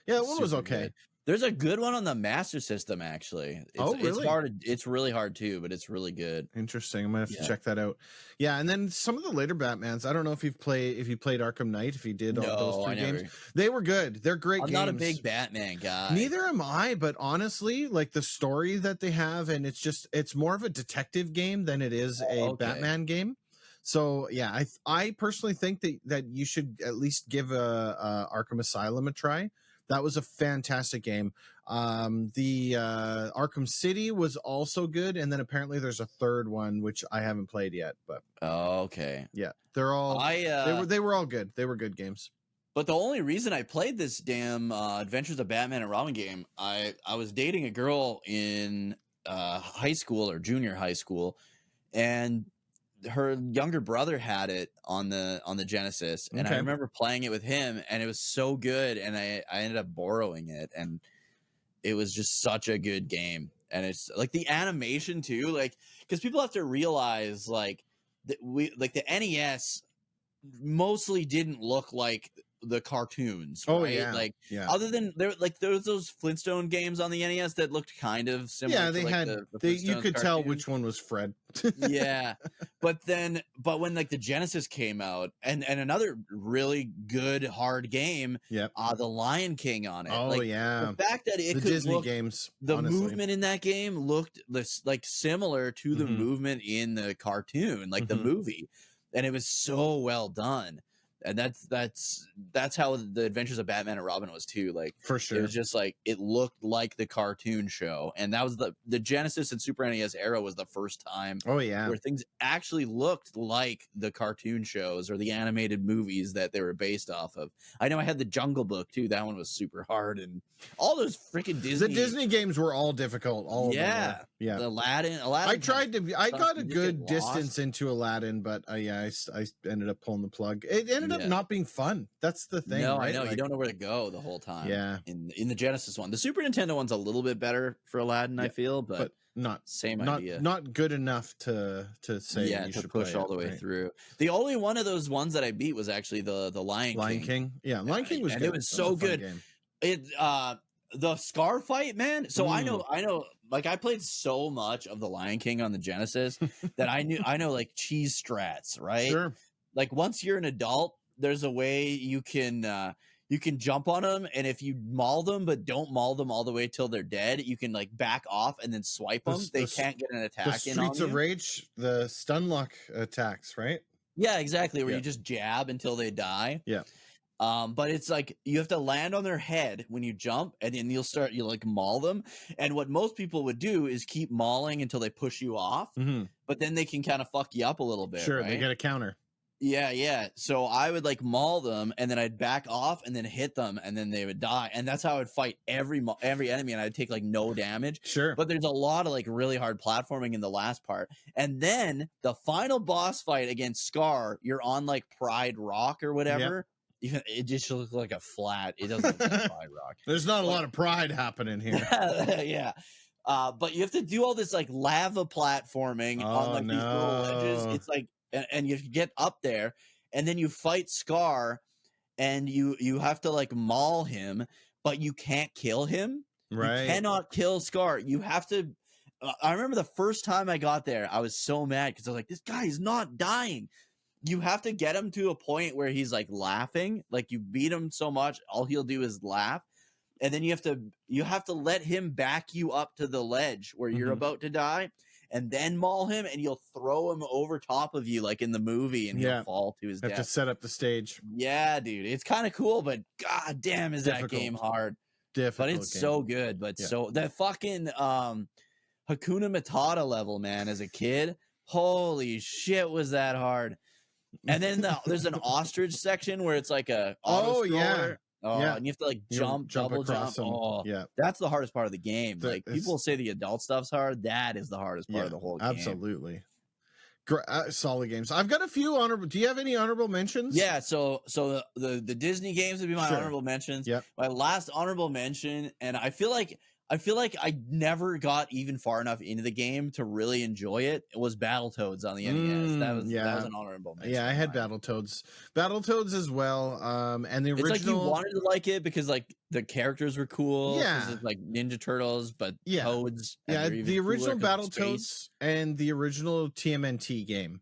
S2: Yeah, that one was okay.
S1: Good. There's a good one on the Master System, actually.
S2: Really?
S1: It's really hard too, but it's really good.
S2: Interesting. I'm gonna have to check that out. Yeah, and then some of the later Batmans. I don't know if you played Arkham Knight. If you did all those three games, they were good. They're great games.
S1: I'm not a big Batman guy.
S2: Neither am I. But honestly, like the story that they have, and it's more of a detective game than it is a Batman game. So yeah, I personally think that you should at least give a Arkham Asylum a try. That was a fantastic game. The Arkham City was also good, and then apparently there's a third one which I haven't played yet. But
S1: Okay.
S2: yeah, they're all they were all good. They were good games.
S1: But the only reason I played this damn Adventures of Batman and Robin game, I was dating a girl in high school or junior high school, and her younger brother had it on the Genesis, and I
S2: Okay.
S1: remember playing it with him, and it was so good, and I ended up borrowing it, and it was just such a good game. And it's like the animation too, like, because people have to realize like that the NES mostly didn't look like the cartoons.
S2: Oh,
S1: right?
S2: yeah.
S1: Like
S2: Yeah.
S1: other than there was those Flintstone games on the NES that looked kind of similar.
S2: Yeah,
S1: to,
S2: they
S1: like,
S2: had
S1: the
S2: you
S1: Flintstones
S2: could tell
S1: cartoons.
S2: which one was Fred.
S1: Yeah, but when like the Genesis came out, and another really good hard game,
S2: Yep.
S1: the Lion King on it.
S2: Oh,
S1: like,
S2: yeah.
S1: the fact that it
S2: The
S1: could
S2: Disney
S1: look,
S2: games.
S1: the
S2: honestly.
S1: movement in that game looked like similar to the
S2: Mhm.
S1: movement in the cartoon, like the
S2: Mhm.
S1: movie, and it was so well done. And that's how the Adventures of Batman and Robin was too. Like,
S2: For
S1: it
S2: sure.
S1: was just like it looked like the cartoon show, and that was the Genesis and Super NES era was the first time
S2: Oh, yeah.
S1: where things actually looked like the cartoon shows or the animated movies that they were based off of. I know I had the Jungle Book too. That one was super hard, and all those freaking Disney.
S2: The Disney games were all difficult. All of them
S1: yeah,
S2: were. Yeah.
S1: the Aladdin.
S2: I tried to. I
S1: stuff,
S2: got
S1: you
S2: a
S1: just
S2: good
S1: get
S2: distance
S1: lost.
S2: into Aladdin, but I ended up pulling the plug. It ended up
S1: Yeah.
S2: not being fun. That's the thing.
S1: No,
S2: right?
S1: I know you
S2: Like,
S1: don't know where to go the whole time.
S2: Yeah.
S1: In the Genesis one, the Super Nintendo one's a little bit better for Aladdin, I
S2: Yeah,
S1: feel, but
S2: not
S1: same
S2: not
S1: idea.
S2: not good enough to say
S1: Yeah,
S2: you
S1: to
S2: should
S1: push
S2: play
S1: all the way
S2: right?
S1: through. The only one of those ones that I beat was actually the Lion
S2: Lion
S1: King.
S2: King. Yeah, Lion King was
S1: and
S2: good.
S1: it was
S2: That
S1: so
S2: a fun
S1: good.
S2: game.
S1: It the Scar fight, man. So I
S2: Mm.
S1: know like I played so much of the Lion King on the Genesis that I know like cheese strats, right?
S2: Sure.
S1: Like once you're an adult, there's a way you can jump on them, and if you maul them but don't maul them all the way till they're dead, you can like back off and then swipe them. They can't get an
S2: The
S1: attack in on
S2: Streets of
S1: you.
S2: Rage, the stun lock attacks, right?
S1: Yeah, exactly. Where
S2: Yeah.
S1: you just jab until they die.
S2: Yeah.
S1: But it's like you have to land on their head when you jump, and then you like maul them. And what most people would do is keep mauling until they push you off,
S2: Mhm.
S1: but then they can kind of fuck you up a little bit.
S2: Sure,
S1: right?
S2: they get a counter.
S1: Yeah. So I would like maul them, and then I'd back off, and then hit them, and then they would die. And that's how I would fight every enemy, and I'd take like no damage.
S2: Sure.
S1: But there's a lot of like really hard platforming in the last part, and then the final boss fight against Scar, you're on like Pride Rock or whatever. Even it just looks like a flat. It doesn't look like Pride Rock.
S2: There's not a lot of pride happening here.
S1: Yeah. But you have to do all this like lava platforming on like these little ledges.
S2: no.
S1: It's like, and you get up there, and then you fight Scar, and you have to like maul him, but you can't kill him.
S2: Right.
S1: You cannot kill Scar. You have to. I remember the first time I got there, I was so mad because I was like, this guy is not dying. You have to get him to a point where he's like laughing, like you beat him so much, all he'll do is laugh, and then you have to let him back you up to the ledge where you're
S2: Mhm.
S1: about to die, and then maul him, and you'll throw him over top of you like in the movie, and he'll
S2: Yeah.
S1: fall to his
S2: Have to
S1: death.
S2: set up the stage.
S1: Yeah, dude, it's kind of cool, but god damn, is that
S2: Difficult.
S1: game hard?
S2: Difficult.
S1: But it's
S2: game.
S1: so good. But
S2: Yeah.
S1: so that fucking Hakuna Matata level, man, as a kid, holy shit, was that hard. And then there's an ostrich section where it's like a
S2: Oh,
S1: auto
S2: yeah.
S1: scroller. Oh,
S2: Yeah.
S1: and you have to like
S2: You
S1: jump, double
S2: across
S1: jump.
S2: them.
S1: Oh,
S2: Yeah.
S1: that's the hardest part of the game.
S2: The-
S1: Like people say the adult stuff's hard. That is the hardest part of the whole game.
S2: Absolutely. Solid games. I've got a few honorable. Do you have any honorable mentions?
S1: Yeah, so the Disney games would be my
S2: Sure.
S1: honorable mentions.
S2: Yep.
S1: My last honorable mention, and I feel like I never got even far enough into the game to really enjoy it. It was Battletoads on the NES. That was an honorable mention.
S2: Yeah, I had Battletoads as well. And the
S1: It's
S2: original.
S1: like you wanted to like it because like the characters were cool. 'cause
S2: Yeah.
S1: it's like Ninja Turtles, but
S2: Yeah.
S1: Toads. and
S2: Yeah,
S1: they're even
S2: the original
S1: cooler 'cause they're space.
S2: Battletoads and the original TMNT game,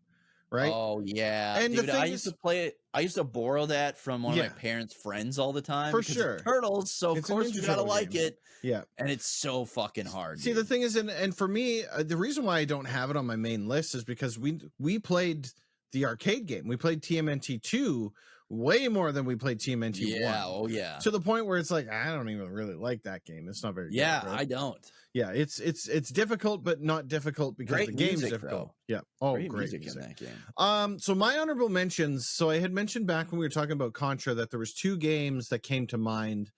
S2: right?
S1: Oh yeah,
S2: And the
S1: dude,
S2: thing
S1: I used
S2: is-
S1: to play it. I used to borrow that from one of
S2: Yeah.
S1: my parents' friends all the time.
S2: For
S1: because
S2: sure.
S1: it's Turtles, so of
S2: It's a
S1: course
S2: Ninja
S1: you gotta
S2: Turtle
S1: like
S2: game.
S1: it.
S2: Yeah.
S1: And it's so fucking hard.
S2: See,
S1: dude.
S2: the thing is, and for me, the reason why I don't have it on my main list is because we played the arcade game. We played TMNT 2 way more than we played TMNT
S1: Yeah.
S2: 1.
S1: Oh yeah.
S2: To the point where it's like, I don't even really like that game. It's not very
S1: Yeah,
S2: good. Right?
S1: I don't.
S2: Yeah, it's difficult, but not difficult because
S1: Great
S2: the game's
S1: music,
S2: difficult.
S1: though.
S2: Yeah. Oh,
S1: Great
S2: great
S1: music in that game.
S2: So my honorable mentions. So I had mentioned back when we were talking about Contra that there was 2 games that came to mind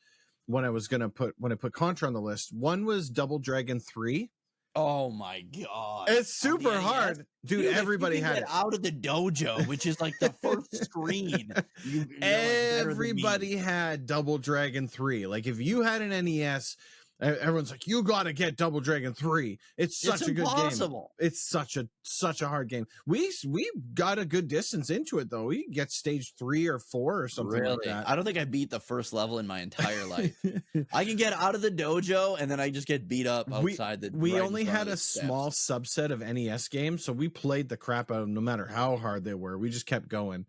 S2: when I put Contra on the list. One was Double Dragon 3.
S1: Oh my god.
S2: It's super hard. Dude, everybody had
S1: it
S2: it.
S1: out of the dojo, which is like the first screen. You're like better than me.
S2: Everybody had Double Dragon 3. Like if you had an NES, everyone's like, you got to get Double Dragon 3. It's such a good game. It's such a hard game. We got a good distance into it though. We get stage 3 or 4 or something like that.
S1: I don't think I beat the first level in my entire life. I can get out of the dojo and then I just get beat up outside the.
S2: We only had a small subset of NES games, so we played the crap out of them no matter how hard they were. We just kept going.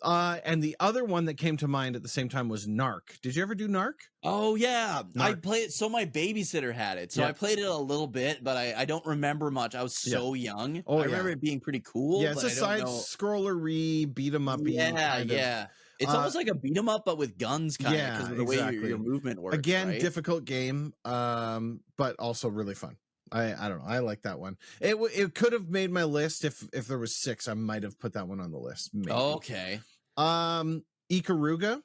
S2: And the other one that came to mind at the same time was Narc. Did you ever do Narc?
S1: Oh yeah,
S2: Narc.
S1: I played it. So my babysitter had it, so I played it a little bit, but I don't remember much. I was so young. I remember it being pretty cool.
S2: Yeah, it's a side scroller beat 'em up.
S1: Yeah. It's almost like a beat 'em up, but with guns, kind of, because of the way your movement works.
S2: Again,
S1: right?
S2: difficult game, but also really fun. I don't know. I like that one. It could have made my list if there was 6. I might have put that one on the list. Maybe.
S1: Okay.
S2: Ikaruga.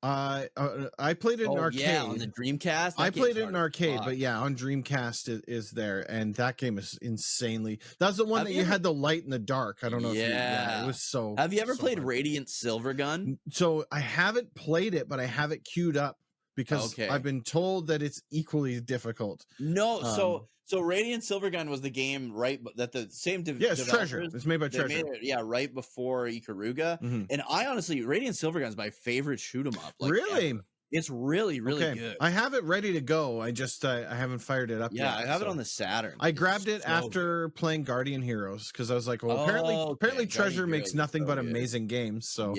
S2: I played it in arcade.
S1: Yeah, on the Dreamcast.
S2: I played it in arcade, but yeah, on Dreamcast it is there, and that game is insanely. That's the one that you had the light in the dark. I don't know. If it was so.
S1: Have you ever played
S2: hard.
S1: Radiant Silvergun?
S2: So I haven't played it, but I have it queued up because I've been told that it's equally difficult.
S1: No, so Radiant Silvergun was the game that the same
S2: it's Treasure. It's made by Treasure.
S1: Made it, right before Ikaruga.
S2: Mm-hmm.
S1: And I honestly, Radiant Silvergun is my favorite shoot 'em up. Like,
S2: really?
S1: Ever. It's really good.
S2: I have it ready to go. I just I haven't fired it up yet.
S1: Yeah, I have it on the Saturn.
S2: I grabbed it after playing Guardian Heroes because I was like, well, apparently Treasure makes nothing but amazing games. So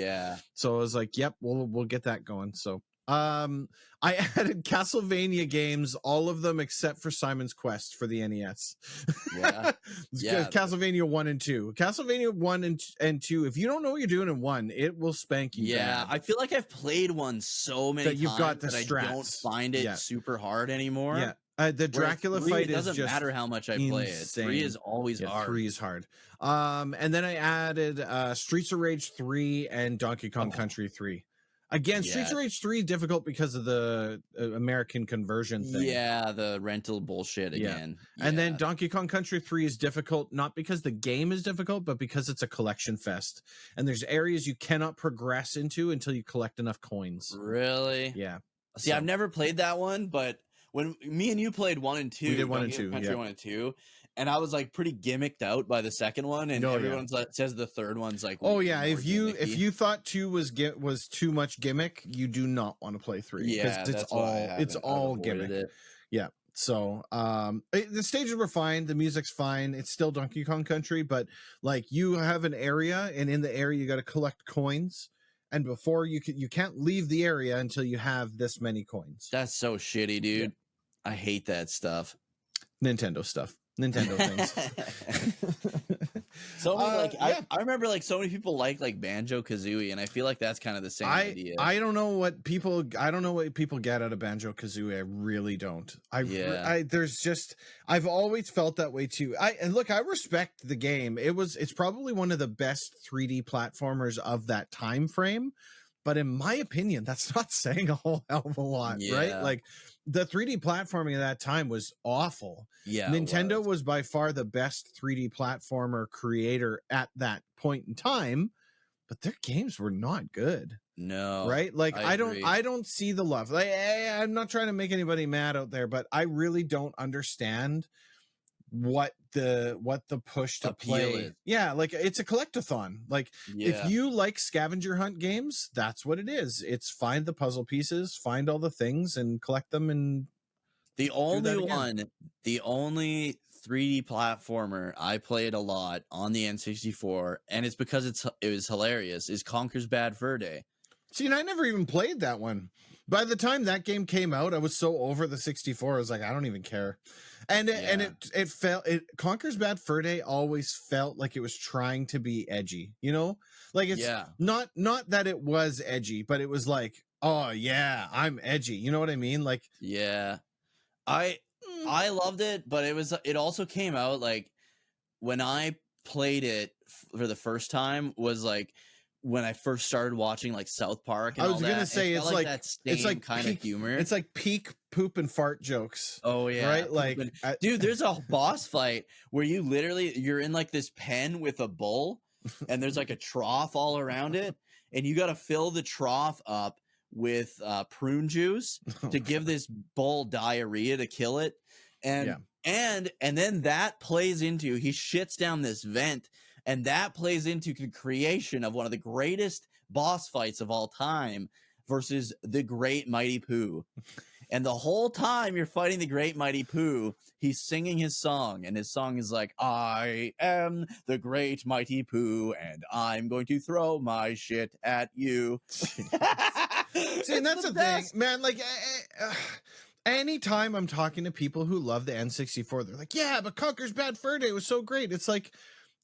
S2: so I was like, yep, we'll get that going. So I added Castlevania games, all of them except for Simon's Quest for the NES. Castlevania 1 and 2. Castlevania 1 and 2. If you don't know what you're doing in 1, it will spank you.
S1: Yeah,
S2: bad.
S1: I feel like I've played 1 so many times
S2: you've got the strats.
S1: I don't find it super hard anymore.
S2: Yeah. The Dracula fight
S1: doesn't
S2: is just
S1: matter how much I play it. 3 is always hard.
S2: 3 is hard. And then I added Streets of Rage 3 and Donkey Kong Country 3. Again, Streets of Rage 3 difficult because of the American conversion thing.
S1: Yeah, the rental bullshit again. Yeah.
S2: And then Donkey Kong Country 3 is difficult, not because the game is difficult, but because it's a collection fest. And there's areas you cannot progress into until you collect enough coins.
S1: Really?
S2: Yeah.
S1: See, I've never played that one, but when me and you played 1 and 2,
S2: we did 1 and 2,
S1: Country 1 and 2. And I was like pretty gimmicked out by the second one, and everyone's like says the third one's like.
S2: If you thought 2 was too much gimmick, you do not want to play 3.
S1: Yeah,
S2: it's all gimmick.
S1: It.
S2: Yeah. So the stages were fine, the music's fine. It's still Donkey Kong Country, but like you have an area, and in the area you got to collect coins, and before you can't leave the area until you have this many coins.
S1: That's so shitty, dude. Yeah. I hate that stuff.
S2: Nintendo stuff. Nintendo things.
S1: I remember like so many people like Banjo-Kazooie, and I feel like that's kind of the same idea.
S2: I don't know what people get out of Banjo-Kazooie. I really don't. I've always felt that way too. I respect the game. It's probably one of the best 3D platformers of that time frame. But in my opinion, that's not saying a whole hell of a lot, right? Like the 3D platforming at that time was awful.
S1: Yeah,
S2: Nintendo was by far the best 3D platformer creator at that point in time, but their games were not good.
S1: No,
S2: right? Like I don't see the love. Like, I'm not trying to make anybody mad out there, but I really don't understand what the push to play is. Yeah, like it's a collectathon. Like if you like scavenger hunt games, that's what it is. It's find the puzzle pieces, find all the things, and collect them. And
S1: the only 3D platformer I played a lot on the N64, and it's because it was hilarious, is Conker's Bad Fur Day.
S2: See, and I never even played that one. By the time that game came out, I was so over the 64. I was like, I don't even care. And it felt Conker's Bad Fur Day always felt like it was trying to be edgy, you know? Like it's not that it was edgy, but it was like, oh yeah, I'm edgy. You know what I mean? Like
S1: I loved it, but it also came out like when I played it for the first time was like when I first started watching like South Park and
S2: I was gonna say
S1: it's like that same kind of humor.
S2: It's like peak poop and fart jokes.
S1: Oh yeah,
S2: right. Like,
S1: dude, there's a boss fight where you're in like this pen with a bull, and there's like a trough all around it, and you got to fill the trough up with prune juice to give this bull diarrhea to kill it, and then that plays into he shits down this vent. And that plays into the creation of one of the greatest boss fights of all time versus the Great Mighty Pooh. And the whole time you're fighting the Great Mighty Pooh, he's singing his song. And his song is like, I am the Great Mighty Pooh, and I'm going to throw my shit at you.
S2: See, and that's the thing, man. Like, anytime I'm talking to people who love the N64, they're like, yeah, but Conker's Bad Fur Day was so great. It's like,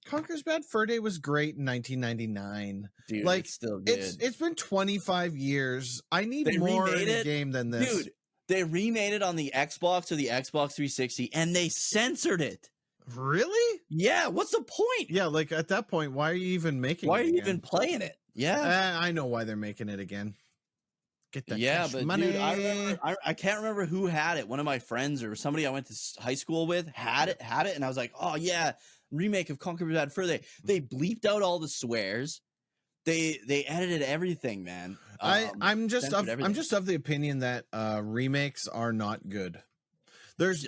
S2: Conker's Bad Fur Day was great in 1999.
S1: Dude,
S2: like,
S1: it's still good.
S2: It's been 25 years. I need more in a game than this.
S1: Dude, they remade it on the Xbox or the Xbox 360, and they censored it.
S2: Really?
S1: Yeah, what's the point?
S2: Yeah, like, at that point, why are you even making it
S1: Why are you
S2: again?
S1: even playing it? Yeah.
S2: I know why they're making it again. Get that
S1: yeah,
S2: cash
S1: but
S2: money.
S1: dude, I can't remember who had it. One of my friends or somebody I went to high school with had it, and I was like, oh yeah, remake of Conker Bad Fur Day. They bleeped out all the swears. They edited everything, man.
S2: I'm just of the opinion that remakes are not good.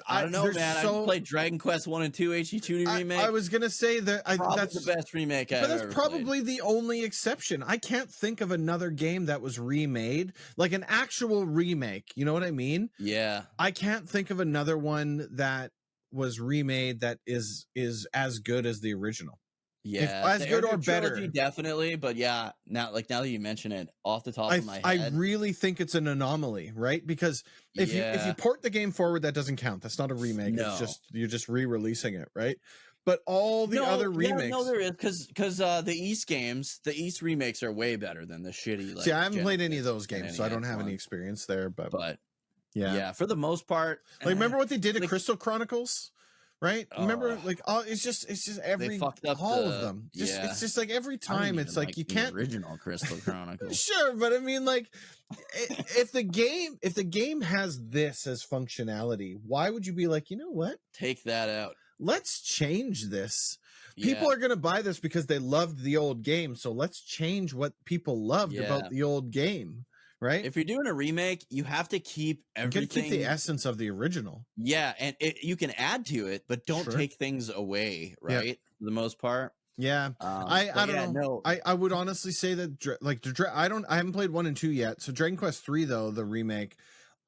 S1: I don't know, man. I played Dragon Quest 1 and 2 HD2D remake.
S2: I was gonna say that that's
S1: the best remake I've ever played.
S2: But that's probably the only exception. I can't think of another game that was remade, like an actual remake. You know what I mean?
S1: Yeah.
S2: I can't think of another one that was remade that is as good as the original.
S1: Yeah,
S2: as good or better,
S1: definitely. But yeah, now that you mention it, off the top of my head,
S2: I really think it's an anomaly, right? Because if you port the game forward, that doesn't count. That's not a remake. No. It's just you're just re-releasing it, right? But all the other remakes,
S1: no, there is because the East games, the East remakes are way better than the shitty. Like,
S2: see, I haven't played any of those games, so I don't have any experience there. But yeah,
S1: for the most part,
S2: like remember what they did at Crystal Chronicles? Right? Remember, like, it's just every
S1: fucked up
S2: of them. It's just like every time it's like you can't
S1: original Crystal Chronicles.
S2: Sure, but I mean, like, if the game has this as functionality, why would you be like, you know what?
S1: Take that out.
S2: Let's change this. People are gonna buy this because they loved the old game, so let's change what people loved about the old game. Right?
S1: If you're doing a remake, you have to keep everything.
S2: You keep the essence of the original.
S1: Yeah, and you can add to it, but don't take things away, right? Yep. For the most part.
S2: Yeah. I don't know. No. I would honestly say that I haven't played 1 and 2 yet. So Dragon Quest 3 though, the remake,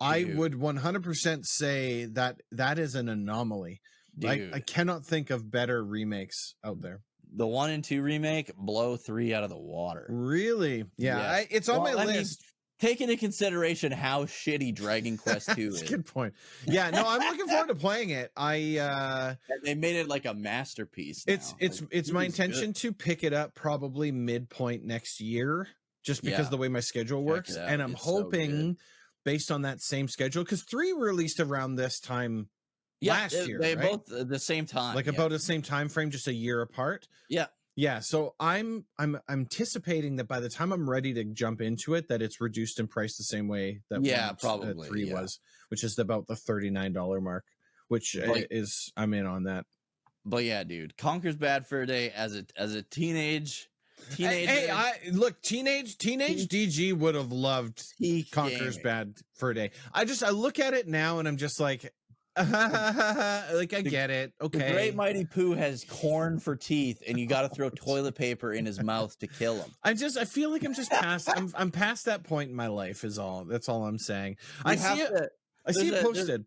S2: I would 100% say that is an anomaly. I cannot think of better remakes out there.
S1: The 1 and 2 remake blow 3 out of the water.
S2: Really? Yeah. It's on my list.
S1: Take into consideration how shitty Dragon Quest 2 is.
S2: That's a good point. Yeah, no, I'm looking forward to playing it.
S1: And they made it like a masterpiece. Now.
S2: It's my intention to pick it up probably midpoint next year, just because of the way my schedule works. And I'm hoping, based on that same schedule, because 3 released around this time last year.
S1: They both the same time,
S2: like about the same time frame, just a year apart. Yeah, so I'm anticipating that by the time I'm ready to jump into it, that it's reduced in price the same way that
S1: probably
S2: 3 was, which is about the $39 mark, which is I'm in on that.
S1: But yeah, dude, Conker's Bad Fur Day as a teenager.
S2: Hey, look, teenage DG would have loved Conker's Bad Fur Day. I look at it now and I'm just like. Like I get it. Okay.
S1: The Great Mighty Pooh has corn for teeth, and you got to throw toilet paper in his mouth to kill him.
S2: I feel like I'm just past. I'm past that point in my life. Is all. That's all I'm saying. I see it posted.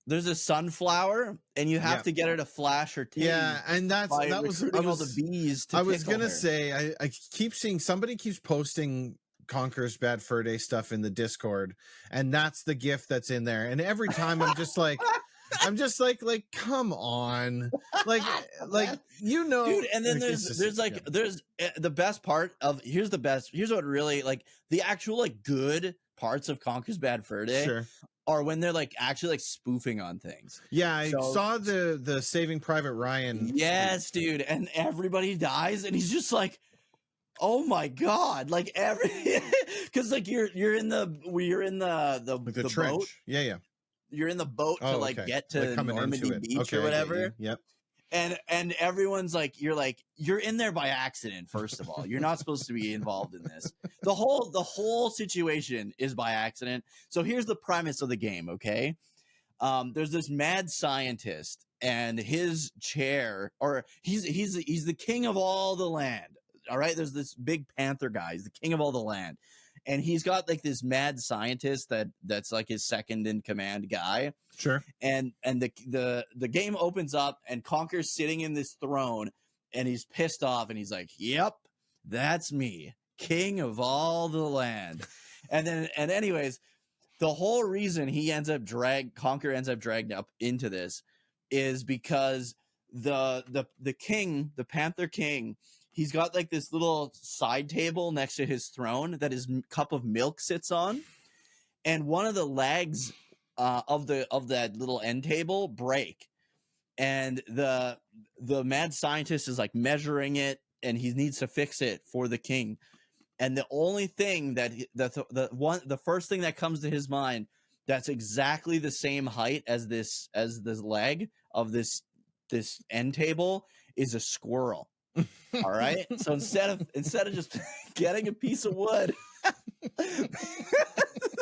S1: There's a sunflower, and you have to get her to flash her teeth.
S2: Yeah, and that was
S1: all the bees. I
S2: was gonna say I keep seeing somebody keeps posting Conker's Bad Fur Day stuff in the Discord, and that's the gift that's in there. And every time I'm just like, come on, like, you know,
S1: dude. And then
S2: like, it's just- yeah.
S1: there's the best part of here's what really like the actual like good parts of Conker's Bad Fur Day
S2: Sure.
S1: are when they're like actually like spoofing on things.
S2: Yeah, I
S1: So-
S2: saw the Saving Private Ryan.
S1: Yes, dude, and everybody dies, and he's just like, "Oh my god!" Like because like you're in the
S2: Like the trench.
S1: boat.
S2: Yeah.
S1: You're in the boat to like
S2: okay.
S1: get to
S2: coming
S1: Normandy
S2: into it.
S1: Beach
S2: Okay,
S1: or
S2: I get
S1: whatever.
S2: you. Yep.
S1: And everyone's like, you're in there by accident. First of all, you're not supposed to be involved in this. The whole situation is by accident. So here's the premise of the game. Okay, there's this mad scientist, and his chair, or he's the king of all the land. All right, there's this big panther guy. He's the king of all the land, and he's got like this mad scientist that's like his second in command guy.
S2: Sure.
S1: And the game opens up, and Conker's sitting in this throne, and he's pissed off, and he's like, "Yep, that's me, king of all the land." And anyways, the whole reason Conker ends up dragged up into this is because the king, the Panther King, he's got like this little side table next to his throne that his cup of milk sits on, and one of the legs of that little end table break, and the mad scientist is like measuring it, and he needs to fix it for the king. And the only thing the first thing that comes to his mind that's exactly the same height as this leg of this end table is a squirrel. All right. So instead of just getting a piece of wood,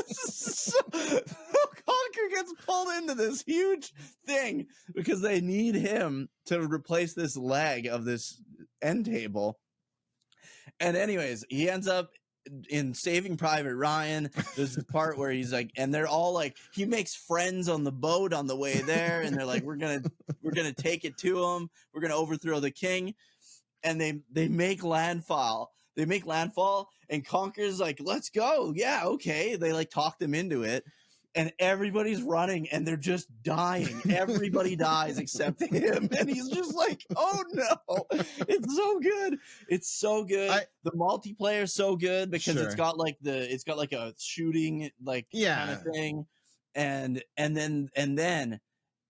S1: so Conker gets pulled into this huge thing because they need him to replace this leg of this end table. And anyways, he ends up in Saving Private Ryan. There's the part where he's like, and they're all like, he makes friends on the boat on the way there, and they're like, we're gonna take it to him. We're gonna overthrow the king. And they make landfall. And Conker's like, let's go. Yeah, okay. They like talk them into it. And everybody's running, and they're just dying. Everybody dies except him. And he's just like, oh no. It's so good. It's so good. The multiplayer is so good because it's got like a shooting like kind of thing. And then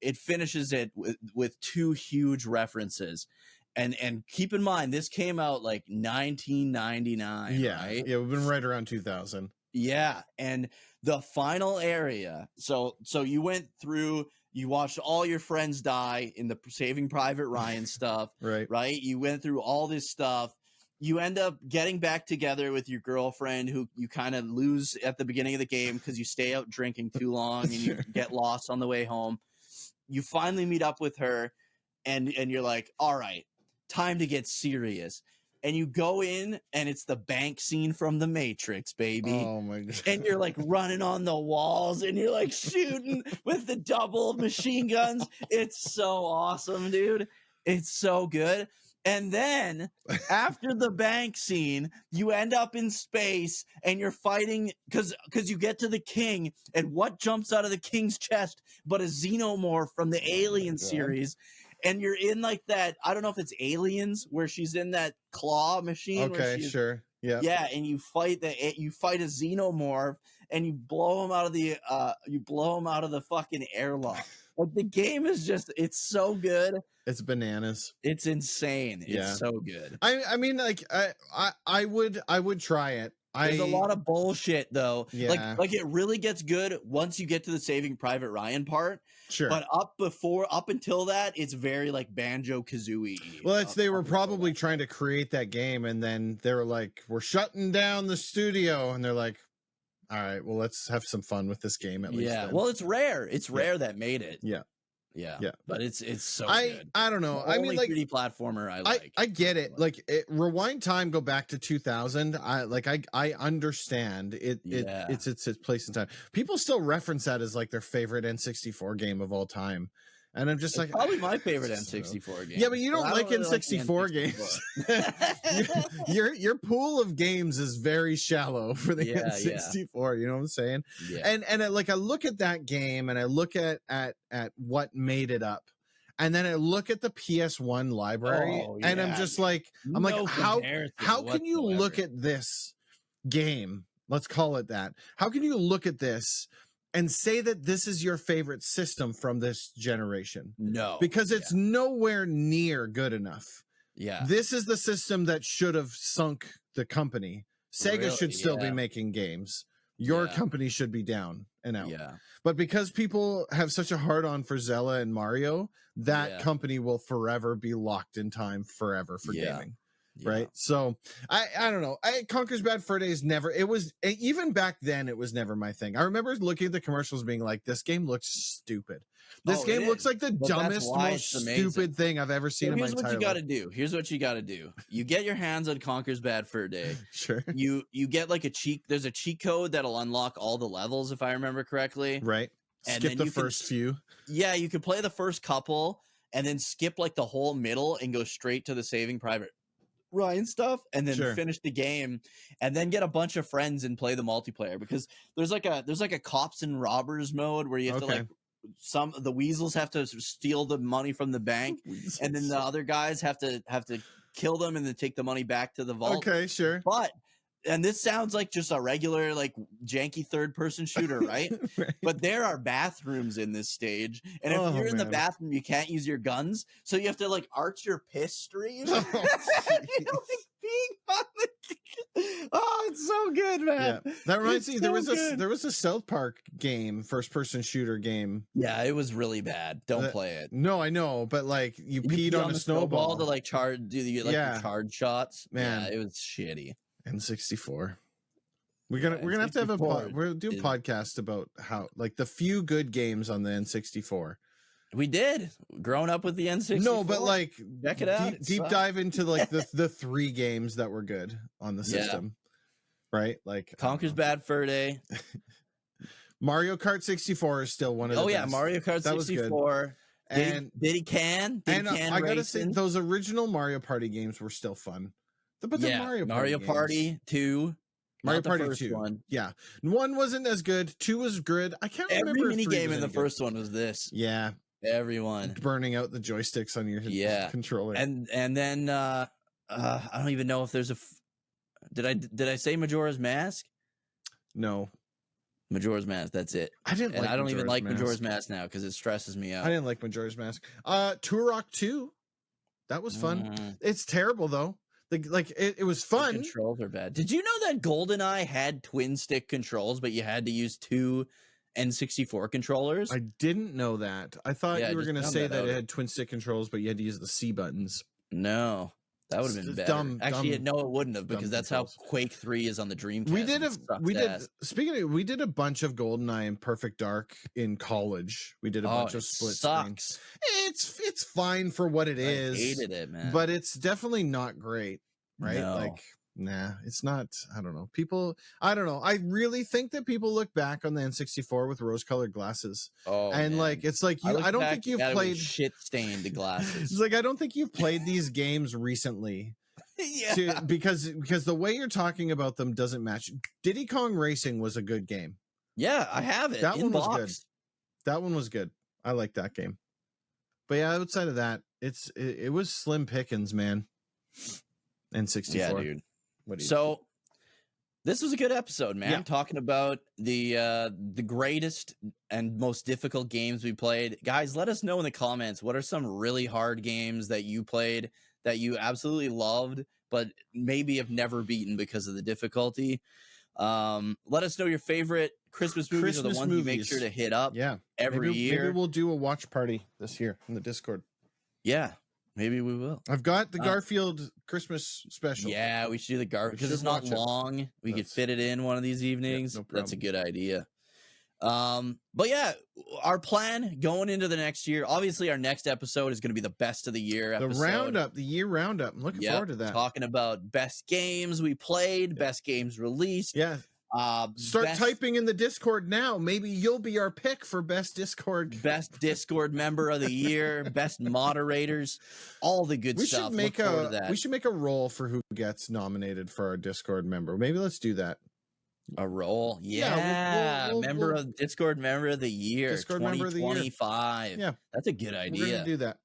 S1: it finishes it with two huge references. And keep in mind, this came out like 1999.
S2: Yeah,
S1: right?
S2: Yeah, we've been right around 2000.
S1: Yeah, and the final area. So you went through. You watched all your friends die in the Saving Private Ryan stuff. Right. You went through all this stuff. You end up getting back together with your girlfriend, who you kind of lose at the beginning of the game because you stay out drinking too long and you get lost on the way home. You finally meet up with her, and you're like, all right, time to get serious. And you go in, and it's the bank scene from The Matrix, baby.
S2: Oh my god!
S1: And you're like running on the walls, and you're like shooting with the double machine guns. It's so awesome, dude. It's so good. And then after the bank scene, you end up in space, and you're fighting because you get to the king, and what jumps out of the king's chest but a xenomorph from the Alien series. And you're in like that, I don't know if it's Aliens, where she's in that claw machine.
S2: Okay, sure. Yeah.
S1: Yeah, and you fight a xenomorph, and you blow him out of the fucking airlock. Like the game is just, it's so good.
S2: It's bananas.
S1: It's insane. It's so good.
S2: I mean, like I would try it.
S1: There's a lot of bullshit though.
S2: Yeah.
S1: Like it really gets good once you get to the Saving Private Ryan part.
S2: Sure.
S1: But up until that, it's very like Banjo-Kazooie.
S2: Well, they were probably trying to create that game, and then they were like, we're shutting down the studio, and they're like, all right, well, let's have some fun with this game at least.
S1: Yeah.
S2: Then.
S1: Well, it's rare. It's rare that made it.
S2: Yeah.
S1: Yeah. But it's so good.
S2: I don't know. I mean, like
S1: 3D platformer I like.
S2: I get it. Like rewind time, go back to 2000. I understand it. It's its place in time. People still reference that as like their favorite N64 game of all time. And I'm just
S1: It's
S2: like,
S1: probably my favorite N64 game.
S2: yeah, but you don't
S1: I
S2: like
S1: really
S2: N64 games. your pool of games is very shallow for the
S1: Yeah,
S2: N64. You know what I'm saying?
S1: Yeah.
S2: And I look at that game and I look at what made it up. And then I look at the PS1 library and I'm just like, how can you look at this game? Let's call it that. How can you look at this and say that this is your favorite system from this generation?
S1: No.
S2: Because it's nowhere near good enough.
S1: Yeah.
S2: This is the system that should have sunk the company. Sega should still be making games. Your company should be down and out.
S1: Yeah.
S2: But because people have such a hard on for Zelda and Mario, that company will forever be locked in time forever for gaming. Right. So I don't know. Conker's Bad Fur Day is never, it was, even back then, it was never my thing. I remember looking at the commercials being like, this game looks stupid. This game looks like the dumbest, most stupid thing I've ever seen in my entire life.
S1: Here's what you got to do. Here's what you got to do. You get your hands on Conker's Bad Fur Day.
S2: Sure.
S1: You get like there's a cheat code that'll unlock all the levels, if I remember correctly.
S2: Right.
S1: And
S2: skip the first few.
S1: Yeah, you could play the first couple and then skip like the whole middle and go straight to the Saving Private Ryan stuff, and then finish the game, and then get a bunch of friends and play the multiplayer, because there's like a cops and robbers mode where you have to like the weasels have to steal the money from the bank, and then the other guys have to kill them and then take the money back to the vault.
S2: Okay, sure.
S1: And this sounds like just a regular, like, janky third-person shooter, right?
S2: Right.
S1: But there are bathrooms in this stage, and if you're in the bathroom, you can't use your guns, so you have to, like, arch your piss stream. Oh, it's so good, man.
S2: Yeah. That reminds me, there was a South Park game, first-person shooter game.
S1: Yeah, it was really bad. Don't play it.
S2: No, I know, but like you peed on a snowball
S1: to like do your charge shots.
S2: Man,
S1: yeah, it was shitty.
S2: N64. We're gonna have to have we'll do a podcast about how, like, the few good games on the N64.
S1: We did. Growing up with the N64.
S2: No, but like
S1: check it out.
S2: Deep dive into like the 3 games that were good on the system. Right? Like
S1: Conker's Bad Fur Day.
S2: Mario Kart 64 is still one of the best.
S1: Mario Kart 64.
S2: And
S1: Diddy Can
S2: I gotta say, those original Mario Party games were still fun. But the Mario Party
S1: 2,
S2: Mario Party 2, one. Yeah, 1 wasn't as good. 2 was good. I can't remember.
S1: Every mini game in the first one was this.
S2: Yeah,
S1: everyone
S2: burning out the joysticks on your controller.
S1: And then I don't even know if there's a. Did I say Majora's Mask?
S2: No,
S1: Majora's Mask. That's it.
S2: I didn't.
S1: And I don't even like Majora's Mask now because it stresses me out.
S2: I didn't like Majora's Mask. Turok 2, that was fun. It's terrible though. It was fun.
S1: The controls are bad. Did you know that GoldenEye had twin stick controls, but you had to use 2 N64 controllers?
S2: I didn't know that. I thought you were going to say that it had twin stick controls, but you had to use the C buttons.
S1: No, that would have been better. Actually, no, it wouldn't have, because that's how Quake 3 is on the Dreamcast. We did a bunch of GoldenEye and Perfect Dark in college. We did a bunch of split screens. It's fine for what it is. I hated it, man.
S2: But it's definitely not great, right?
S1: No.
S2: Like, nah, it's not. I don't know. I don't know. I really think that people look back on the N64 with rose-colored glasses.
S1: Oh,
S2: and
S1: man.
S2: like, it's like I don't think you've played
S1: shit-stained glasses.
S2: It's like, I don't think you've played these games recently. Because the way you're talking about them doesn't match. Diddy Kong Racing was a good game.
S1: Yeah, I have it.
S2: That one was good. That one was good. I like that game. But yeah, outside of that, it was slim pickings, man. N64.
S1: Yeah, dude. So this was a good episode, man.
S2: Yeah.
S1: Talking about the greatest and most difficult games we played. Guys, let us know in the comments, what are some really hard games that you played that you absolutely loved, but maybe have never beaten because of the difficulty. Let us know your favorite Christmas movies are the ones you make sure to hit up every year.
S2: Maybe we'll do a watch party this year in the Discord.
S1: Yeah, maybe we will.
S2: I've got the Garfield Christmas special.
S1: Yeah, we should do the Garfield because it's not long. We could fit it in one of these evenings.
S2: Yeah, no problem.
S1: That's a good idea. But yeah, our plan going into the next year, obviously our next episode is going to be the best of the year episode.
S2: The year roundup. I'm looking forward to that.
S1: Talking about best games we played, best games released.
S2: Yeah. Start
S1: best,
S2: typing in the Discord now. Maybe you'll be our pick for best Discord.
S1: Best Discord member of the year, best moderators, all the good
S2: We
S1: stuff.
S2: should make
S1: Look forward to that.
S2: we should make a roll for who gets nominated for our Discord member. Maybe let's do that.
S1: A roll,
S2: Yeah,
S1: Discord member of the year,
S2: Discord member of the year.
S1: 2025.
S2: Yeah,
S1: that's a good
S2: we're
S1: idea.
S2: gonna do that.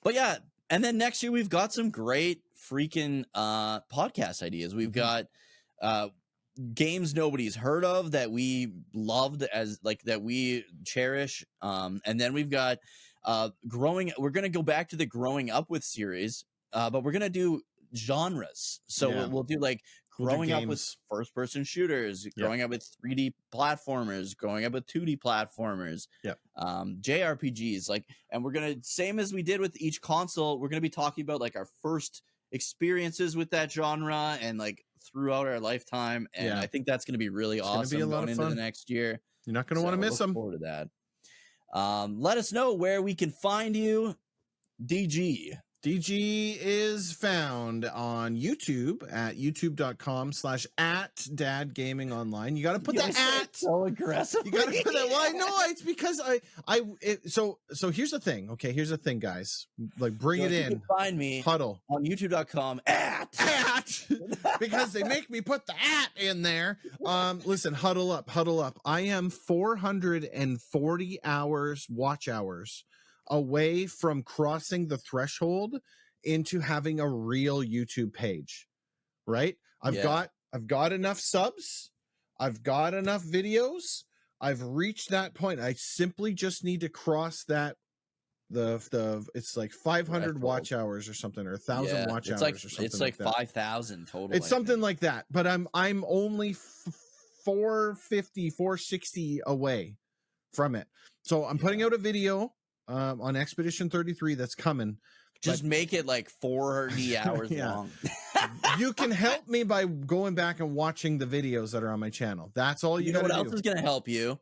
S1: But yeah, and then next year we've got some great freaking podcast ideas. We've got games nobody's heard of that we loved as like that we cherish. And then we've got we're gonna go back to the growing up with series, but we're gonna do genres. So we'll do like growing up with first person shooters, growing up with 3D platformers, growing up with 2D platformers, JRPGs, like, and we're gonna, same as we did with each console, we're gonna be talking about like our first experiences with that genre and like throughout our lifetime. And I think that's gonna be really awesome
S2: be a lot
S1: going
S2: of
S1: into
S2: fun.
S1: the next year.
S2: You're not gonna want to miss them.
S1: Forward to that. Let us know where we can find you.
S2: DG is found on YouTube at youtube.com/@dadgamingonline. You got to put the at
S1: so aggressive.
S2: You got to put that. Well, I know it's because so here's the thing. Okay, here's the thing, guys. Like, bring it in.
S1: Find me
S2: Huddle
S1: on youtube.com at
S2: because they make me put the at in there. Listen, huddle up. I am 440 watch hours away from crossing the threshold into having a real YouTube page, right? I've got enough subs. I've got enough videos. I've reached that point. I simply just need to cross that it's like 500 watch hours or something, or 1,000 watch hours or something.
S1: It's like
S2: that.
S1: 5,000 total.
S2: It's something like that. But I'm only 450, 460 away from it. So I'm putting out a video on Expedition 33 that's coming.
S1: Just make it like 40 hours long.
S2: You can help me by going back and watching the videos that are on my channel. That's all you got to do.
S1: What else is going to help you?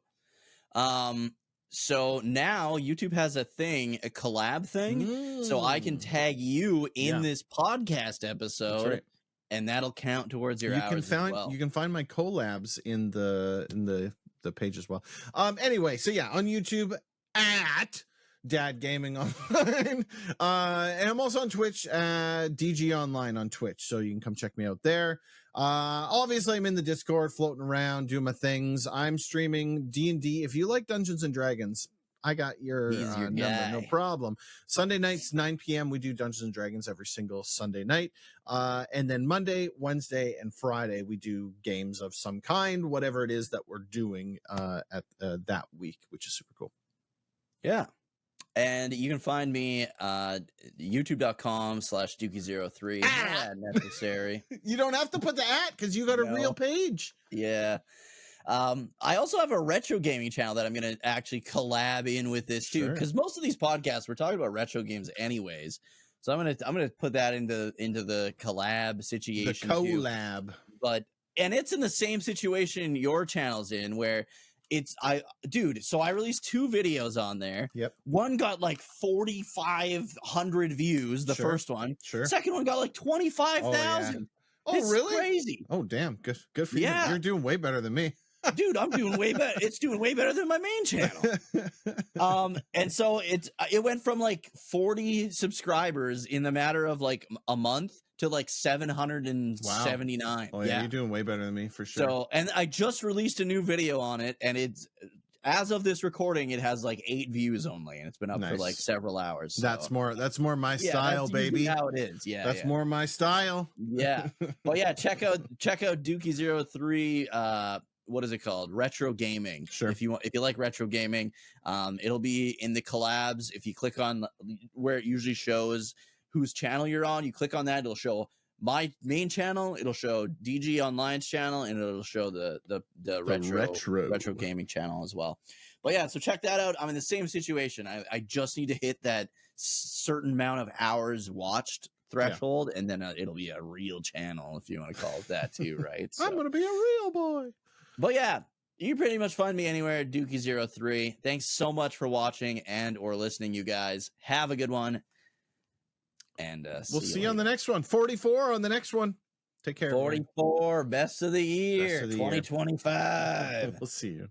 S1: So now YouTube has a collab thing. So I can tag you in this podcast episode, and that'll count towards your hours as well.
S2: You can find my collabs in the page as well. Anyway, so on YouTube at Dad Gaming Online, and I'm also on Twitch, DG Online on Twitch, so you can come check me out there. Obviously I'm in the Discord floating around doing my things. I'm streaming D&D. If you like Dungeons and Dragons, I got your number, no problem. Sunday nights 9 p.m. we do Dungeons and Dragons every single Sunday night, and then Monday, Wednesday, and Friday we do games of some kind, whatever it is that we're doing at that week, which is super cool.
S1: And you can find me youtube.com/Dookie03. Not necessary.
S2: You don't have to put the at because you got a real page.
S1: I also have a retro gaming channel that I'm going to actually collab in with this too, because most of these podcasts we're talking about retro games anyways. So I'm gonna put that into the collab situation.
S2: The collab,
S1: and it's in the same situation your channel's in, where so I released 2 videos on there. One got like 4,500 views, the first one. Second one got like 25,000.
S2: Oh, really?
S1: Crazy.
S2: Oh, damn. Good for you. You're doing way better than me.
S1: Dude, I'm doing way better. It's doing way better than my main channel. And so it went from like 40 subscribers in the matter of like a month to like 779.
S2: Wow. Oh yeah, you're doing way better than me for sure.
S1: So, and I just released a new video on it, and it's, as of this recording, it has like 8 views only, and it's been up for like several hours. So.
S2: That's more my style, baby.
S1: How it is,
S2: That's more my style.
S1: But check out Dookie03. What is it called? Retro gaming. If you like retro gaming, it'll be in the collabs. If you click on where it usually shows whose channel you're on, you click on that, it'll show my main channel, it'll show DG Online's channel, and it'll show the retro gaming channel as well. But so check that out. I'm in the same situation. I just need to hit that certain amount of hours watched threshold, and then it'll be a real channel, if you want to call it that too, right? So,
S2: I'm gonna be a real boy.
S1: But you can pretty much find me anywhere at Dookie03. Thanks so much for watching and or listening, you guys. Have a good one. And
S2: we'll see you on the next one. 44 on the next one. Take care. everyone.
S1: 44, best of the year,
S2: Best of the year.
S1: 2025.
S2: We'll see you.